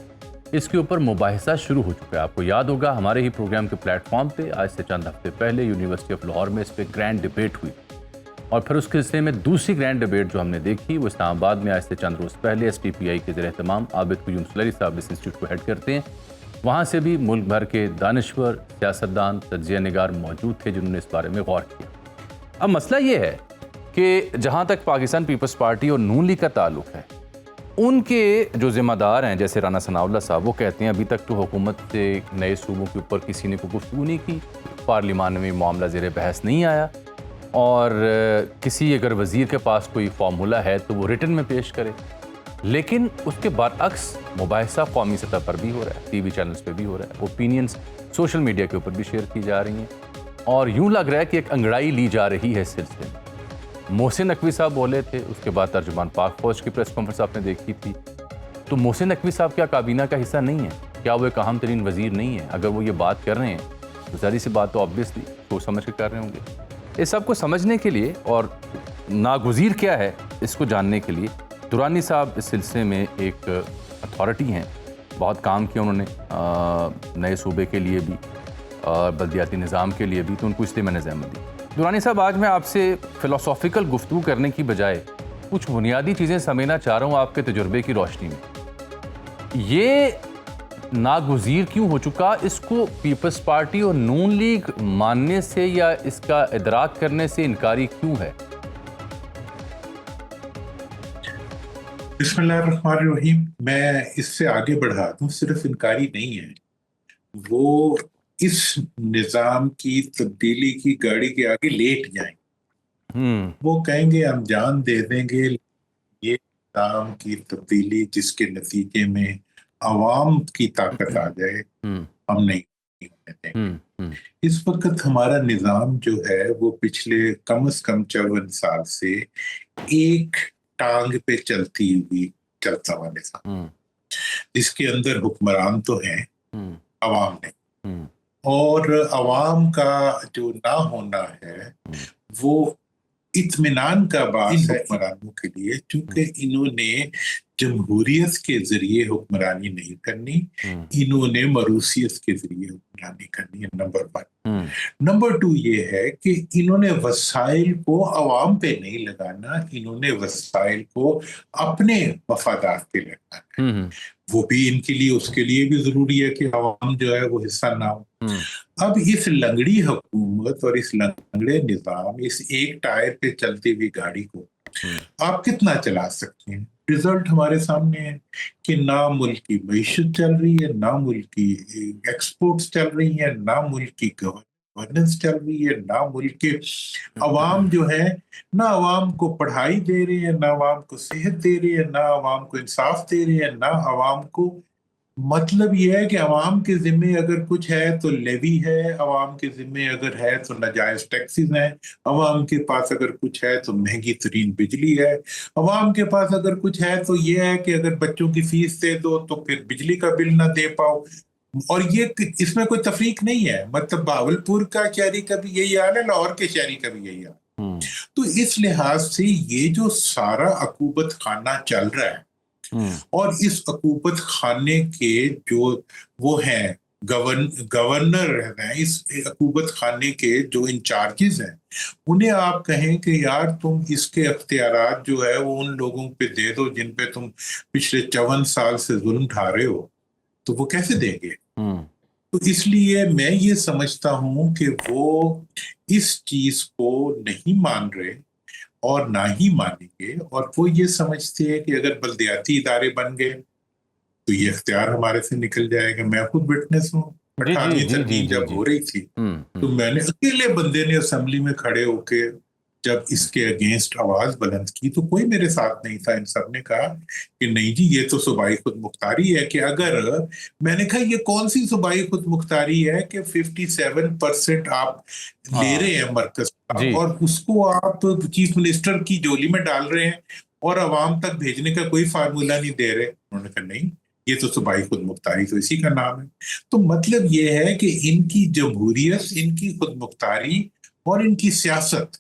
इसके ऊपर मुबाहिसा शुरू हो चुका है। आपको याद होगा हमारे ही प्रोग्राम के प्लेटफॉर्म पे आज से चंद हफ्ते पहले यूनिवर्सिटी ऑफ लाहौर में इस पर ग्रैंड डिबेट हुई, और फिर उसके सिलसिले में दूसरी ग्रैंड डिबेट जो हमने देखी वो इस्लामाबाद में आज से चंद रोज़ पहले STPI के ज़ेर एहतमाम आबिद क़य्यूम सुलैरी साहब इस इंस्टीट्यूट को हेड करते हैं। वहाँ से भी मुल्क भर के दानिश्वर, सियासतदान, तज्ज़िया निगार मौजूद थे जिन्होंने इस बारे में गौर किया। अब मसला ये है कि जहाँ तक पाकिस्तान पीपल्स पार्टी और नून लीग का ताल्लुक है, उनके जो ज़िम्मेदार हैं जैसे राना सनाउल्लाह साहब, वो कहते हैं अभी तक तो हुकूमत से नए सूबों के ऊपर किसी ने कोई गुफ्तगू नहीं की, पार्लियामान में मामला ज़ेर बहस नहीं आया, और किसी अगर वज़ीर के पास कोई फार्मूला है तो वो रिटन में पेश करे। लेकिन उसके बरअक्स मुबाहिसा कौमी सतह पर भी हो रहा है, TV चैनल्स पे भी हो रहा है, ओपिनियंस सोशल मीडिया के ऊपर भी शेयर की जा रही हैं, और यूँ लग रहा है कि एक अंगड़ाई ली जा रही है इस सिलसिले में। मोहसिन नकवी साहब बोले थे, उसके बाद तर्जुमान पाक फौज की प्रेस कॉन्फ्रेंस आपने देखी थी। तो मोहसिन नकवी साहब क्या काबीना का हिस्सा नहीं है? क्या वो एक अहम तरीन वज़ीर नहीं है? अगर वो ये बात कर रहे हैं तो ज़ाहिर सी बात तो ऑब्वियसली सोच समझ के कर रहे होंगे। इस सब को समझने के लिए और नागुज़ीर क्या है इसको जानने के लिए दुरानी साहब इस सिलसिले में एक अथॉरिटी हैं, बहुत काम किया उन्होंने नए सूबे के लिए भी और बल्दियाती निज़ाम के लिए भी, तो उनको इसलिए मैंने ज़हमत दी। दुरानी साहब, आज मैं आपसे फ़िलोसॉफ़िकल गुफ्तगू करने की बजाय कुछ बुनियादी चीज़ें समझना चाह रहा हूँ आपके तजुर्बे की रोशनी में। ये नागुज़ीर क्यों हो चुका? इसको पीपल्स पार्टी और नून लीग मानने से या इसका इदराक करने से इनकारी क्यों है? बिस्मिल्लाहिर्रहमानिर्रहीम। मैं इससे आगे बढ़ा दूं, सिर्फ इनकारी नहीं है, वो इस निज़ाम की तब्दीली की गाड़ी के आगे लेट जाएंगे। वो कहेंगे हम जान दे देंगे, ये निज़ाम की तब्दीली जिसके नतीजे में अवाम की ताकत आ जाए, हम नहीं होने देंगे। इस वक्त हमारा निज़ाम जो है वो पिछले कम से कम 54 साल से एक टांग पे चलता हुआ निज़ाम, जिसके अंदर हुक्मरान तो हैं, अवाम नहीं, और अवाम का जो ना होना है वो इत्मीनान का बात है हुक्मरानों के लिए, क्योंकि इन्होंने जमहूरियत के जरिए हुक्मरानी नहीं करनी, इन्होंने मरूसियत के जरिए हुक्मरानी करनी है, नंबर 1। नंबर 2 ये है कि इन्होंने वसाइल को अवाम पे नहीं लगाना, इन्होंने वसाइल को अपने मफादात पे लगाना है। वो भी इनके लिए, उसके लिए भी जरूरी है कि अवाम जो है वो हिस्सा ना हो। अब इस लंगड़ी हुकूमत और इस लंगड़े निज़ाम, इस एक टायर पे चलती हुई गाड़ी को आप कितना चला सकते हैं? रिजल्ट हमारे सामने है कि ना मुल्क की मईशत चल रही है, ना मुल्क की एक्सपोर्ट्स चल रही है, ना मुल्क की गवर्नेंस चल रही है, ना मुल्क के अवाम जो है, ना अवाम को पढ़ाई दे रही है, ना अवाम को सेहत दे रही है, ना अवाम को इंसाफ दे रही है, ना अवाम को, मतलब यह है कि अवाम के जिम्मे अगर कुछ है तो लेवी है, अवाम के जिम्मे अगर है तो नाजायज टैक्सेस हैं, अवाम के पास अगर कुछ है तो महंगी तरीन बिजली है, अवाम के पास अगर कुछ है तो यह है कि अगर बच्चों की फीस दे दो तो फिर बिजली का बिल ना दे पाओ। और ये इसमें कोई तफरीक नहीं है, मतलब भावलपुर का शहरी का भी यही हाल है, लाहौर के शहरी का भी यही हाल है। तो इस लिहाज से ये जो सारा अकूबत खाना चल रहा है, और इस अकूबत खाने के जो वो हैं गवर्नर हैं, इस अकूबत खाने के जो इंचार्जेस हैं, उन्हें आप कहें कि यार तुम इसके अख्तियारात जो है वो उन लोगों पे दे दो जिन पे तुम पिछले 54 साल से जुल्म ढा रहे हो, तो वो कैसे देंगे? तो इसलिए मैं ये समझता हूं कि वो इस चीज को नहीं मान रहे और ना ही मानेंगे, और वो ये समझते हैं कि अगर बल्दियाती इदारे बन गए तो ये इख्तियार हमारे से निकल जाएगा। मैं खुद विटनेस हूँ, 18वीं तरमीम जब हो रही थी तो मैंने अकेले बंदे ने असेंबली में खड़े होके जब इसके अगेंस्ट आवाज बुलंद की तो कोई मेरे साथ नहीं था। इन सब ने कहा कि नहीं जी, ये तो सूबाई खुद मुख्तारी है। कि अगर, मैंने कहा ये कौन सी सूबाई खुद मुख्तारी है कि 57% आप ले रहे हैं मरकज का और उसको आप चीफ मिनिस्टर की झोली में डाल रहे हैं और अवाम तक भेजने का कोई फार्मूला नहीं दे रहे। उन्होंने कहा नहीं, ये तो सूबाई खुद मुख्तारी तो इसी का नाम है। तो मतलब ये है कि इनकी जमहूरियत, इनकी खुद मुख्तारी और इनकी सियासत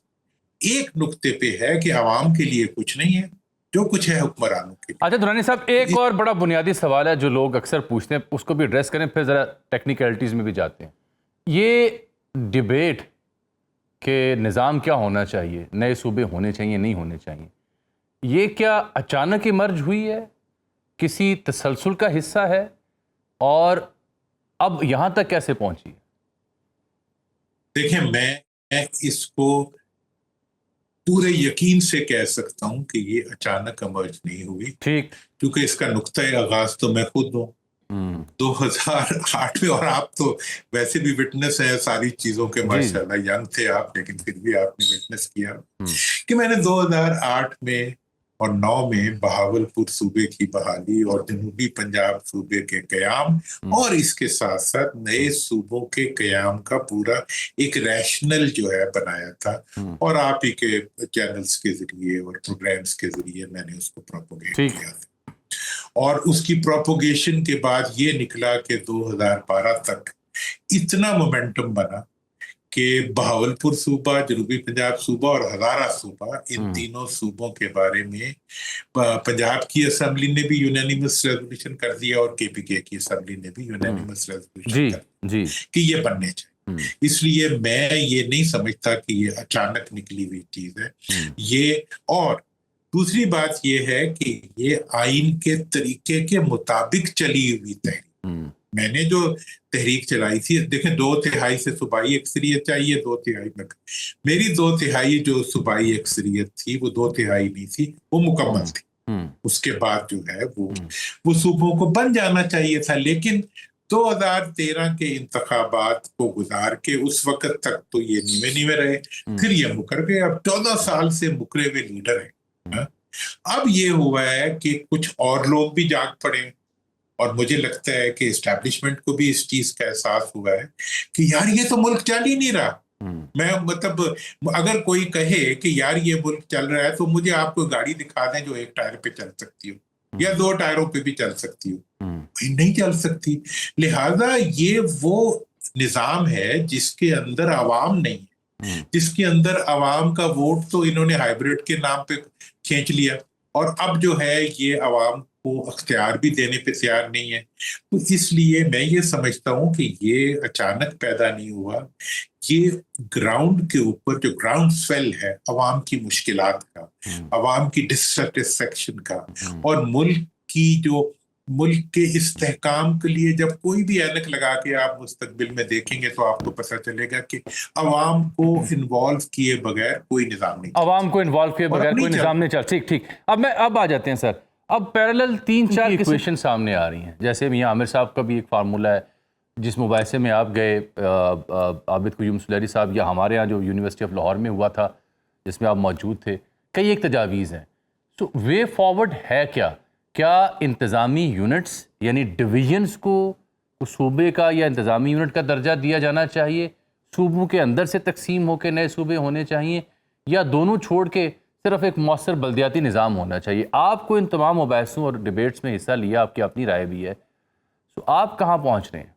एक नुक्ते पे है कि अवाम के लिए कुछ नहीं है, जो कुछ है हुक्मरानों के लिए। अच्छा दुरानी साहब, एक और बड़ा बुनियादी सवाल है जो लोग अक्सर पूछते हैं, उसको भी एड्रेस करें, फिर ज़रा टेक्निकलिटीज़ में भी जाते हैं। ये डिबेट के निज़ाम क्या होना चाहिए, नए सूबे होने चाहिए नहीं होने चाहिए, ये क्या अचानक इमर्ज हुई है, किसी तसलसल का हिस्सा है, और अब यहाँ तक कैसे पहुंची है? देखिए, मैं इसको पूरे यकीन से कह सकता हूं कि ये अचानक इमर्ज नहीं हुई, ठीक, क्योंकि इसका नुक्ता आगाज तो मैं खुद हूँ 2008 में, और आप तो वैसे भी विटनेस है सारी चीजों के, माशाल्लाह यंग थे आप, लेकिन फिर भी आपने विटनेस किया कि मैंने 2008 में और 9 में बहावलपुर सूबे की बहाली और जनूबी पंजाब सूबे के कयाम और इसके साथ साथ नए सूबों के कयाम का पूरा एक रैशनल जो है बनाया था, और आप ही के चैनल्स के जरिए और प्रोग्राम्स के जरिए मैंने उसको प्रोपोगेट किया था। और उसकी प्रोपोगेशन के बाद ये निकला कि 2012 तक इतना मोमेंटम बना कि बहावलपुर सूबा, जनूबी पंजाब सूबा और हजारा सूबा, इन तीनों सूबों के बारे में पंजाब की असेंबली ने भी यूनानिमस रेजोल्यूशन कर दिया और केपीके की असेंबली ने भी यूनानिमस रेजोल्यूशन कर दिया कि ये बनने चाहिए। इसलिए मैं ये नहीं समझता कि ये अचानक निकली हुई चीज है ये। और दूसरी बात ये है कि ये आइन के तरीके के मुताबिक चली हुई तहरीक। मैंने जो तहरीक चलाई थी, देखें 2/3 से सूबाई अक्सरियत चाहिए, 2/3 में मेरी 2/3 जो सूबाई अक्सरियत थी वो 2/3 नहीं थी, वो मुकम्मल थी। उसके बाद जो है वो सूबों को बन जाना चाहिए था, लेकिन 2013 के इंतखाबात को गुजार के उस वक्त तक तो ये नीवे रहे, फिर ये मुकर गए। अब 14 साल से मुकरे हुए लीडर हैं। अब ये हुआ है कि कुछ और लोग भी जाग पड़े, और मुझे लगता है कि एस्टैब्लिशमेंट को भी इस चीज का एहसास हुआ है कि यार ये तो मुल्क चल ही नहीं रहा। मैं मतलब अगर कोई कहे कि यार ये मुल्क चल रहा है, तो मुझे आपको गाड़ी दिखा दें जो एक टायर पे चल सकती हो या 2 टायरों पे भी चल सकती हो, नहीं चल सकती। लिहाजा ये वो निजाम है जिसके अंदर आवाम नहीं है, जिसके अंदर आवाम का वोट तो इन्होंने हाइब्रिड के नाम पे खींच लिया, और अब जो है ये आवाम को अख्तियार भी देने पे तैयार नहीं है। तो इसलिए मैं ये समझता हूं कि ये अचानक पैदा नहीं हुआ, ये ग्राउंड के ऊपर जो ग्राउंड स्वेल है अवाम की मुश्किलात का, अवाम की डिससेटिस्फेक्शन का, और मुल्क के इस्तेहकाम के लिए जब कोई भी ऐनक लगा के आप मुस्तकबिल में देखेंगे तो आपको पता चलेगा कि अवाम को इन्वॉल्व किए बगैर कोई निजाम नहीं, अवाम को इन्वॉल्व किए बगैर कोई निजाम नहीं चल। ठीक, अब आ जाते हैं सर। अब पैरेलल 3-4 इक्वेशन सामने आ रही हैं, जैसे मियां आमिर साहब का भी एक फार्मूला है, जिस मुबाहिसे में आप गए, आबिद क़य्यूम सुलैरी साहब, या हमारे यहाँ जो यूनिवर्सिटी ऑफ लाहौर में हुआ था जिसमें आप मौजूद थे, कई एक तजावीज़ हैं। सो वे फॉरवर्ड है क्या इंतज़ामी यूनिट्स यानी डिवीजन्स को सूबे का या इंतज़ामी यूनिट का दर्जा दिया जाना चाहिए, सूबों के अंदर से तकसीम होकर नए सूबे होने चाहिए, या दोनों छोड़ के सिर्फ एक मौसर बल्दियाती निज़ाम होना चाहिए? आपको इन तमाम मुबाहिसों और डिबेट्स में हिस्सा लिया, आपकी अपनी राय भी है, तो आप कहाँ पहुँच रहे हैं?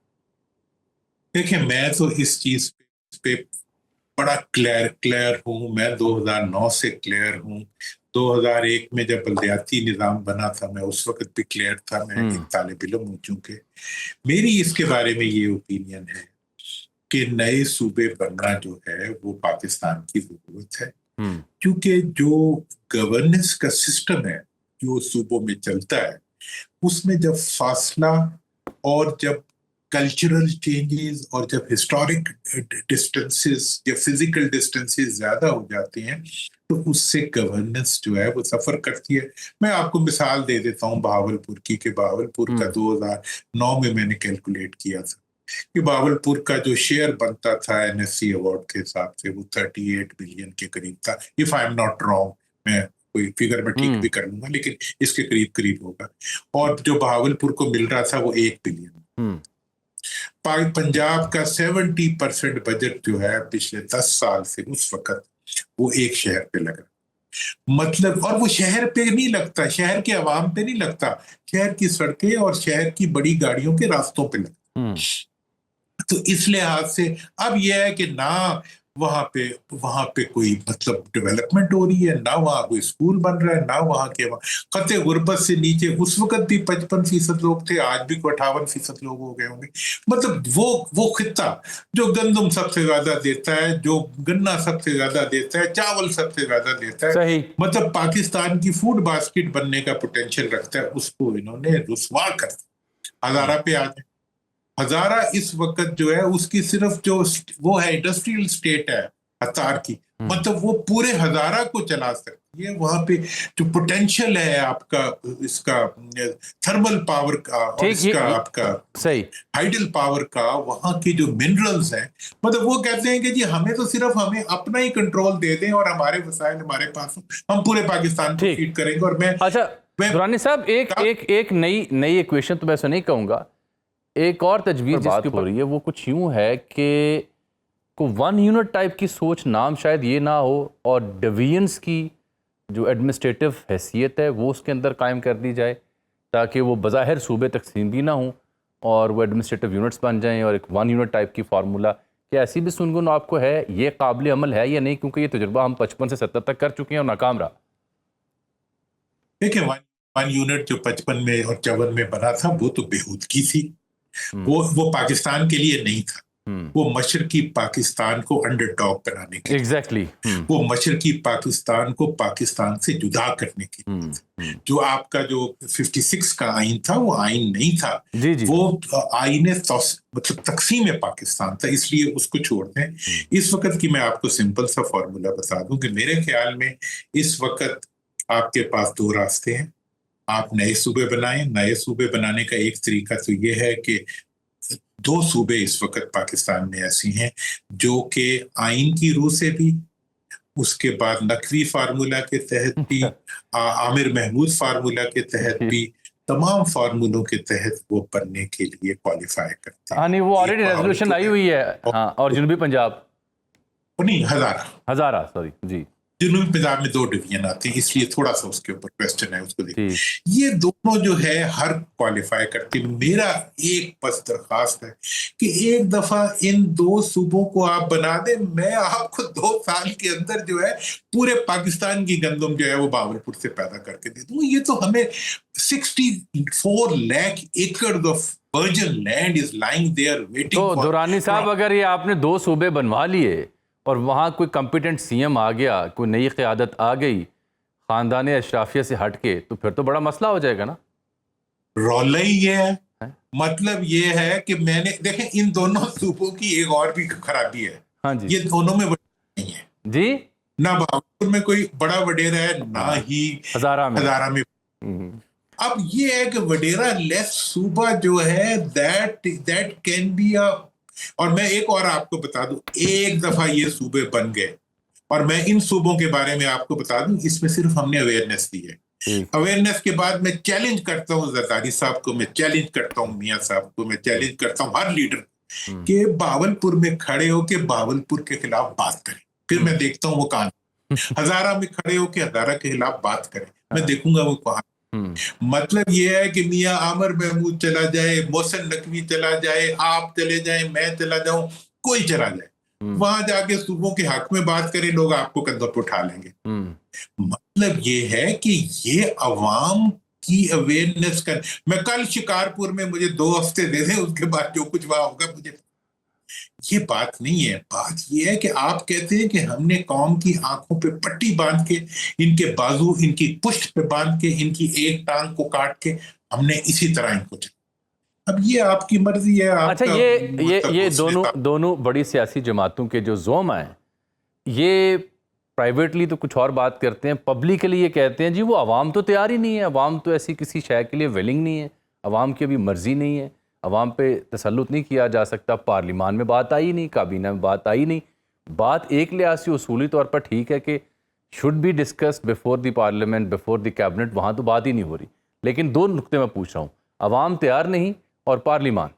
देखिए, मैं तो इस चीज़ पे बड़ा क्लियर हूँ। मैं 2009 से क्लियर हूँ। 2001 में जब बल्दियाती निज़ाम बना था मैं उस वक्त भी क्लियर था। मैं एक तालिब इल्म हूँ, चूँकि मेरी इसके बारे में ये ओपिनियन है कि नए सूबे बनना जो है वो पाकिस्तान की ज़रूरत है, क्योंकि जो गवर्नेंस का सिस्टम है जो सूबों में चलता है उसमें जब फासला और जब कल्चरल चेंजेस और जब हिस्टोरिक डिस्टेंसेस या फिजिकल डिस्टेंसेस ज्यादा हो जाते हैं तो उससे गवर्नेंस जो है वो सफर करती है। मैं आपको मिसाल दे देता हूँ बहावलपुर की, कि बहावलपुर का 2009 में मैंने कैलकुलेट किया था कि बहावलपुर का जो शेयर बनता था एनएससी अवार्ड के हिसाब से वो 38 बिलियन के करीब था। If I am not wrong, मैं कोई फिगर में ठीक भी कर लूंगा, लेकिन इसके करीब होगा। और जो बहावलपुर को मिल रहा था वो 1 बिलियन। पंजाब का 70% बजट जो है पिछले 10 साल से उस वक्त वो एक शहर पे लगा, मतलब, और वो शहर पे नहीं लगता, शहर के अवाम पे नहीं लगता, शहर की सड़कें और शहर की बड़ी गाड़ियों के रास्तों पे लगता। तो इस लिहाज से अब यह है कि ना वहां पे कोई मतलब डेवलपमेंट हो रही है ना, वहां कोई स्कूल बन रहा है ना, वहां के खत्ते गुर्बत से नीचे उस वक्त भी 55% लोग थे, आज भी 58% लोग हो गए होंगे। मतलब वो खित्ता जो गंदम सबसे ज्यादा देता है, जो गन्ना सबसे ज्यादा देता है, चावल सबसे ज्यादा देता है, सही। मतलब पाकिस्तान की फूड बास्केट बनने का पोटेंशियल रखता है, उसको इन्होंने रुस्वा कर दिया। हजारा पे आ जाए, हजारा इस वक्त जो है उसकी सिर्फ जो वो है इंडस्ट्रियल स्टेट है हतार की, मतलब वो पूरे हजारा को चला सकती है। वहां पे जो पोटेंशियल है आपका इसका थर्मल पावर का और इसका आपका सही हाइडल पावर का, वहां के जो मिनरल्स हैं, मतलब वो कहते हैं कि जी हमें तो सिर्फ हमें अपना ही कंट्रोल दे दें और हमारे वसाइल हमारे पास हो, हम पूरे पाकिस्तान को फीड करेंगे। और मैं अच्छा दुरानी साहब एक नई इक्वेशन तो मैं ऐसा नहीं कहूंगा, एक और तजवीज़ बात हो रही है वो कुछ यूं है कि को 1 यूनिट टाइप की सोच नाम शायद ये ना हो और डिवीजन्स की जो एडमिनिस्ट्रेटिव हैसियत है वो उसके अंदर कायम कर दी जाए, ताकि वो बज़ाहिर सूबे तकसीम भी ना हो और वो एडमिनिस्ट्रेटिव यूनिट्स बन जाएं और एक 1 यूनिट टाइप की फार्मूला। क्या ऐसी भी सुनगुन आपको है, ये काबिल अमल है या नहीं? क्योंकि ये तजुर्बा हम 55 से 70 तक कर चुके हैं और नाकाम रहा। देखिए 1 यूनिट जो 55 में और 54 में बना था वो तो बेहूदगी थी, वो पाकिस्तान के लिए नहीं था, वो मशरकी पाकिस्तान को अंडरडॉग बनाने के एग्जैक्टली वो मशरकी पाकिस्तान को पाकिस्तान से जुदा करने के लिए। जो आपका जो 56 का आइन था वो आइन नहीं था, वो आइन मतलब तकसीम पाकिस्तान था, इसलिए उसको छोड़ दें। इस वक्त की मैं आपको सिंपल सा फॉर्मूला बता दूं कि मेरे ख्याल में इस वक्त आपके पास 2 रास्ते हैं। आप नए सूबे बनाएं, नए सूबे बनाने का एक तरीका तो ये है कि 2 सूबे इस वक्त पाकिस्तान में ऐसी हैं जो कि आइन की रूह से भी, उसके बाद नकवी फार्मूला के तहत भी, आमिर महमूद फार्मूला के तहत भी, तमाम फार्मूलों के तहत वो बनने के लिए क्वालिफाई करते हैं। हाँ नहीं, वो ऑलरेडी रेजोल्यूशन आई हुई है। हाँ, और जनूबी पंजाब नहीं, हजारा सॉरी जी, जनूबी पंजाब में 2 डिवीजन आते हैं, इसलिए थोड़ा सा उसके ऊपर क्वेश्चन है, उसको देखिए। ये दोनों जो है हर क्वालिफाई करती। मेरा एक बस दरखास्त है कि एक दफा इन 2 सूबों को आप बना दें, मैं आपको 2 साल के अंदर जो है पूरे पाकिस्तान की गंदम जो है वो बावलपुर से पैदा करके दे दूं। ये तो हमें 64 lakh acre of virgin land is lying there waiting. तो दुरानी साहब, अगर ये आपने 2 सूबे बनवा लिए और वहाँ कोई कॉम्पिटेंट सीएम आ गया, कोई नई क़यादत आ गई ख़ानदान अशराफिया से हट के, तो फिर तो बड़ा मसला हो जाएगा ना। रौला ही ये है, मतलब ये है कि मैंने देखें इन दोनों सूबों की एक और भी खराबी है। हाँ जी, ये दोनों में नहीं है जी, ना बावलपुर में कोई बड़ा वडेरा है ना ही हजारा में। अब ये है कि वडेरा लेस सूबा जो है दैट कैन बी अ, और मैं एक और आपको बता दूं, एक दफा ये सूबे बन गए और मैं इन सूबों के बारे में आपको बता दूं, इसमें सिर्फ हमने अवेयरनेस दी है। अवेयरनेस के बाद मैं चैलेंज करता हूं जरदारी साहब को, मैं चैलेंज करता हूं मियां साहब को, मैं चैलेंज करता हूं हर लीडर के बावलपुर में खड़े होके बावलपुर के खिलाफ बात करें, फिर मैं देखता हूं वो कहां। हजारा में खड़े होके हजारा के खिलाफ बात करें, मैं देखूंगा वो कहां। मतलब ये है कि मियां आमिर महमूद चला जाए, मोहसिन नकवी चला जाए, आप चले जाए, मैं चला जाऊं, कोई चला जाए, वहां जाके सूबों के हक में बात करें, लोग आपको कंधों पर उठा लेंगे। मतलब ये है कि ये अवाम की अवेयरनेस कर। मैं कल शिकारपुर में, मुझे 2 हफ्ते दे दें, उसके बाद जो कुछ वहां होगा मुझे, ये बात नहीं है। बात ये है कि आप कहते हैं कि हमने कौम की आंखों पे पट्टी बांध के, इनके बाजू, इनकी पुष्ट पे बांध के, इनकी एक टांग को काट के हमने इसी तरह इनको चला। अब ये आपकी मर्जी है। अच्छा, ये दोनों बड़ी सियासी जमातों के जो ज़ोम हैं, ये प्राइवेटली तो कुछ और बात करते हैं, पब्लिकली ये कहते हैं जी वो अवाम तो तैयार ही नहीं है, अवाम तो ऐसी किसी शय के लिए विलिंग नहीं है, अवाम की अभी मर्जी नहीं है, अवाम पे तसल्लुत नहीं किया जा सकता, पार्लिमान में बात आई नहीं, काबीना में बात आई नहीं। बात एक लिहाज से उसूली तौर पर ठीक है कि should be discussed before the parliament, before the cabinet, वहाँ तो बात ही नहीं हो रही। लेकिन 2 नुक्ते मैं पूछ रहा हूँ, अवाम तैयार नहीं और पार्लिमान।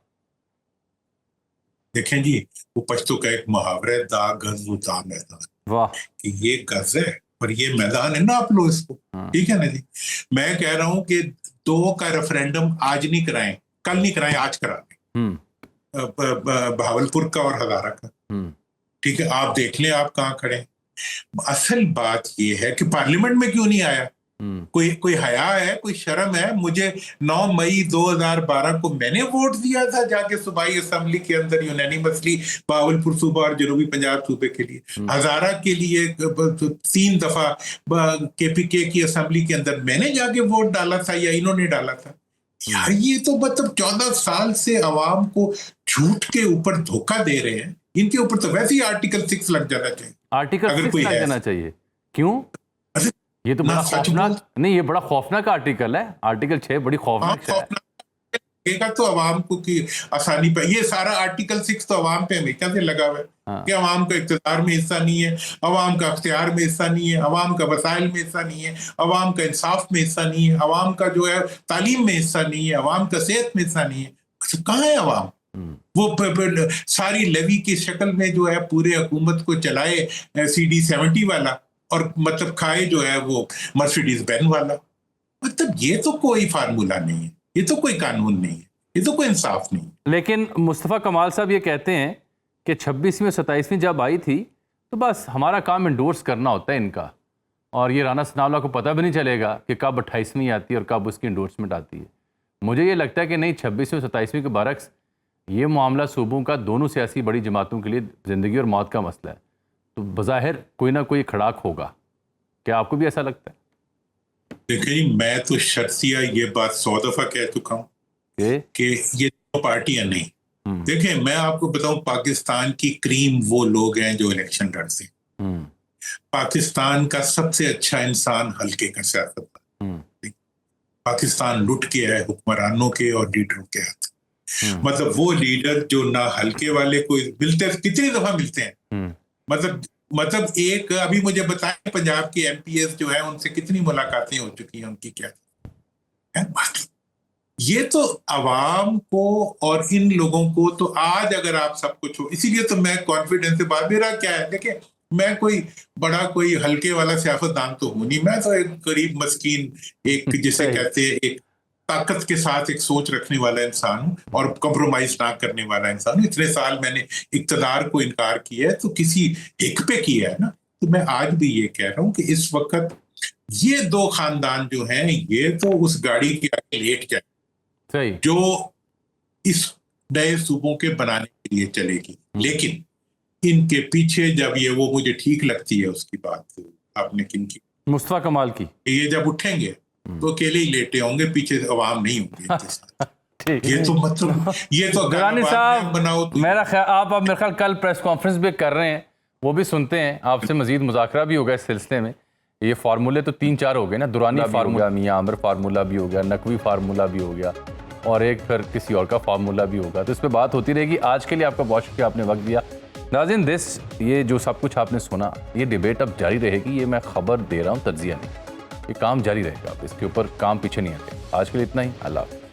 देखें जी, वो पश्तो का एक मुहावरा है, दा गज वो दा मैदान। वाह, कि ये गज है और ये मैदान है ना, आप लो इसको, ठीक है ना जी। मैं कह रहा हूं कि 2 का रेफरेंडम आज नहीं कराएं, कल नहीं कराएं, आज करा दें, भावलपुर का और हजारा का। ठीक है, आप देख लें आप कहाँ खड़े हैं। असल बात ये है कि पार्लियामेंट में क्यों नहीं आया? कोई हया है, कोई शर्म है? मुझे 9 मई 2012 को मैंने वोट दिया था जाके सूबाई असेंबली के अंदर यूनानिमसली बावलपुर सूबा और जनूबी पंजाब सूबे के लिए, हजारा के लिए 3 दफा KPK की असेंबली के अंदर मैंने जाके वोट डाला था या इन्होंने डाला था। यार ये तो मतलब 14 साल से अवाम को झूठ के ऊपर धोखा दे रहे हैं। इनके ऊपर तो वैसे ही आर्टिकल 6 लग जाना चाहिए। आर्टिकल 6 लग जाना चाहिए? क्यों? ये तो बड़ा खौफनाक, नहीं ये बड़ा खौफनाक आर्टिकल है। आर्टिकल 6 बड़ी खौफनाक है। तो अवाम को की आसानी पे ये सारा आर्टिकल 6 तो अवाम पे हमेशा से लगा हुआ है कि अवाम का इख्तियार में हिस्सा नहीं है, अवाम का अख्तियार में हिस्सा नहीं है, अवाम का वसाइल में हिस्सा नहीं है, अवाम का इंसाफ में हिस्सा नहीं है, अवाम का जो है तालीम में हिस्सा नहीं है, अवाम का सेहत में हिस्सा नहीं है। कहाँ है अवाम? वो सारी लेवी की शक्ल में जो है पूरे हुकूमत को चलाए CD 70 वाला और मतलब खाए जो है वो मर्सिडीज बेन वाला। मतलब ये तो कोई फार्मूला नहीं है, ये तो कोई कानून नहीं है, ये तो कोई इंसाफ नहीं। लेकिन मुस्तफ़ा कमाल साहब ये कहते हैं कि 26वीं 27वीं जब आई थी तो बस हमारा काम इंडोर्स करना होता है इनका, और ये राना सनाउल्लाह को पता भी नहीं चलेगा कि कब 28वीं आती है और कब उसकी इंडोर्समेंट आती है। मुझे ये लगता है कि नहीं, 26वीं 27वीं के बरक्स ये मामला सूबों का दोनों सियासी बड़ी जमातों के लिए ज़िंदगी और मौत का मसला है, तो बज़ाहिर कोई ना कोई खड़ाक होगा। क्या आपको भी ऐसा लगता है? देखिए, मैं तो शर्तिया ये बात 100 दफा कह चुका हूँ कि ये दो पार्टियां नहीं। देखिए, मैं आपको बताऊं, पाकिस्तान की क्रीम वो लोग हैं जो इलेक्शन लड़ते हैं। पाकिस्तान का सबसे अच्छा इंसान हल्के का सियासतदान। पाकिस्तान लुट के है हुक्मरानों के और लीडरों के हाथ। मतलब वो लीडर जो ना हल्के वाले को मिलते, कितनी दफा मिलते हैं, मतलब एक अभी मुझे बताएं पंजाब के MPs जो है उनसे कितनी मुलाकातें हो चुकी हैं, उनकी क्या है? ये तो अवाम को और इन लोगों को तो आज अगर आप सब कुछ हो, इसीलिए तो मैं कॉन्फिडेंस से बात, मेरा क्या है, देखिए मैं कोई बड़ा कोई हल्के वाला सियासतदान तो हूं नहीं, मैं तो एक गरीब मस्कीन, एक जिसे कहते हैं एक ताकत के साथ एक सोच रखने वाला इंसान हूं और कॉम्प्रोमाइज ना करने वाला इंसान हूं। इतने साल मैंने इक्तदार को इनकार किया है तो किसी एक पे किया है ना। तो मैं आज भी ये कह रहा हूं कि इस वक्त ये दो खानदान जो हैं ये तो उस गाड़ी के आगे लेट जाए जो इस नए सूबों के बनाने के लिए चलेगी। लेकिन इनके पीछे जब ये वो मुझे ठीक लगती है उसकी बात आपने किन की, मुस्तफा कमाल की, ये जब उठेंगे तो अकेले ही लेटे होंगे, पीछे अवाम नहीं होंगे। ये तो मतलब ये तो दुरानी साहब मेरा ख्याल आप मेरे ख्याल कल प्रेस कॉन्फ्रेंस भी कर रहे हैं, वो भी सुनते हैं, आपसे मजीद मुज़ाकरा भी होगा इस सिलसिले में। ये फार्मूले तो 3-4 हो गए ना, दुरानी फार्मूला, मियां आमिर फार्मूला भी हो गया, नकवी फार्मूला भी हो गया और एक फिर किसी और का फार्मूला भी होगा, तो इस पर बात होती रहेगी। आज के लिए आपका बहुत शुक्रिया, आपने वक्त दिया। नाज़रीन, ये जो सब कुछ आपने सुना, ये डिबेट अब जारी रहेगी, ये मैं खबर दे रहा हूँ, तज्जिया नहीं, ये काम जारी रहेगा, इसके ऊपर काम पीछे नहीं हटे। आज के लिए इतना ही, अल्लाह हाफ़िज़।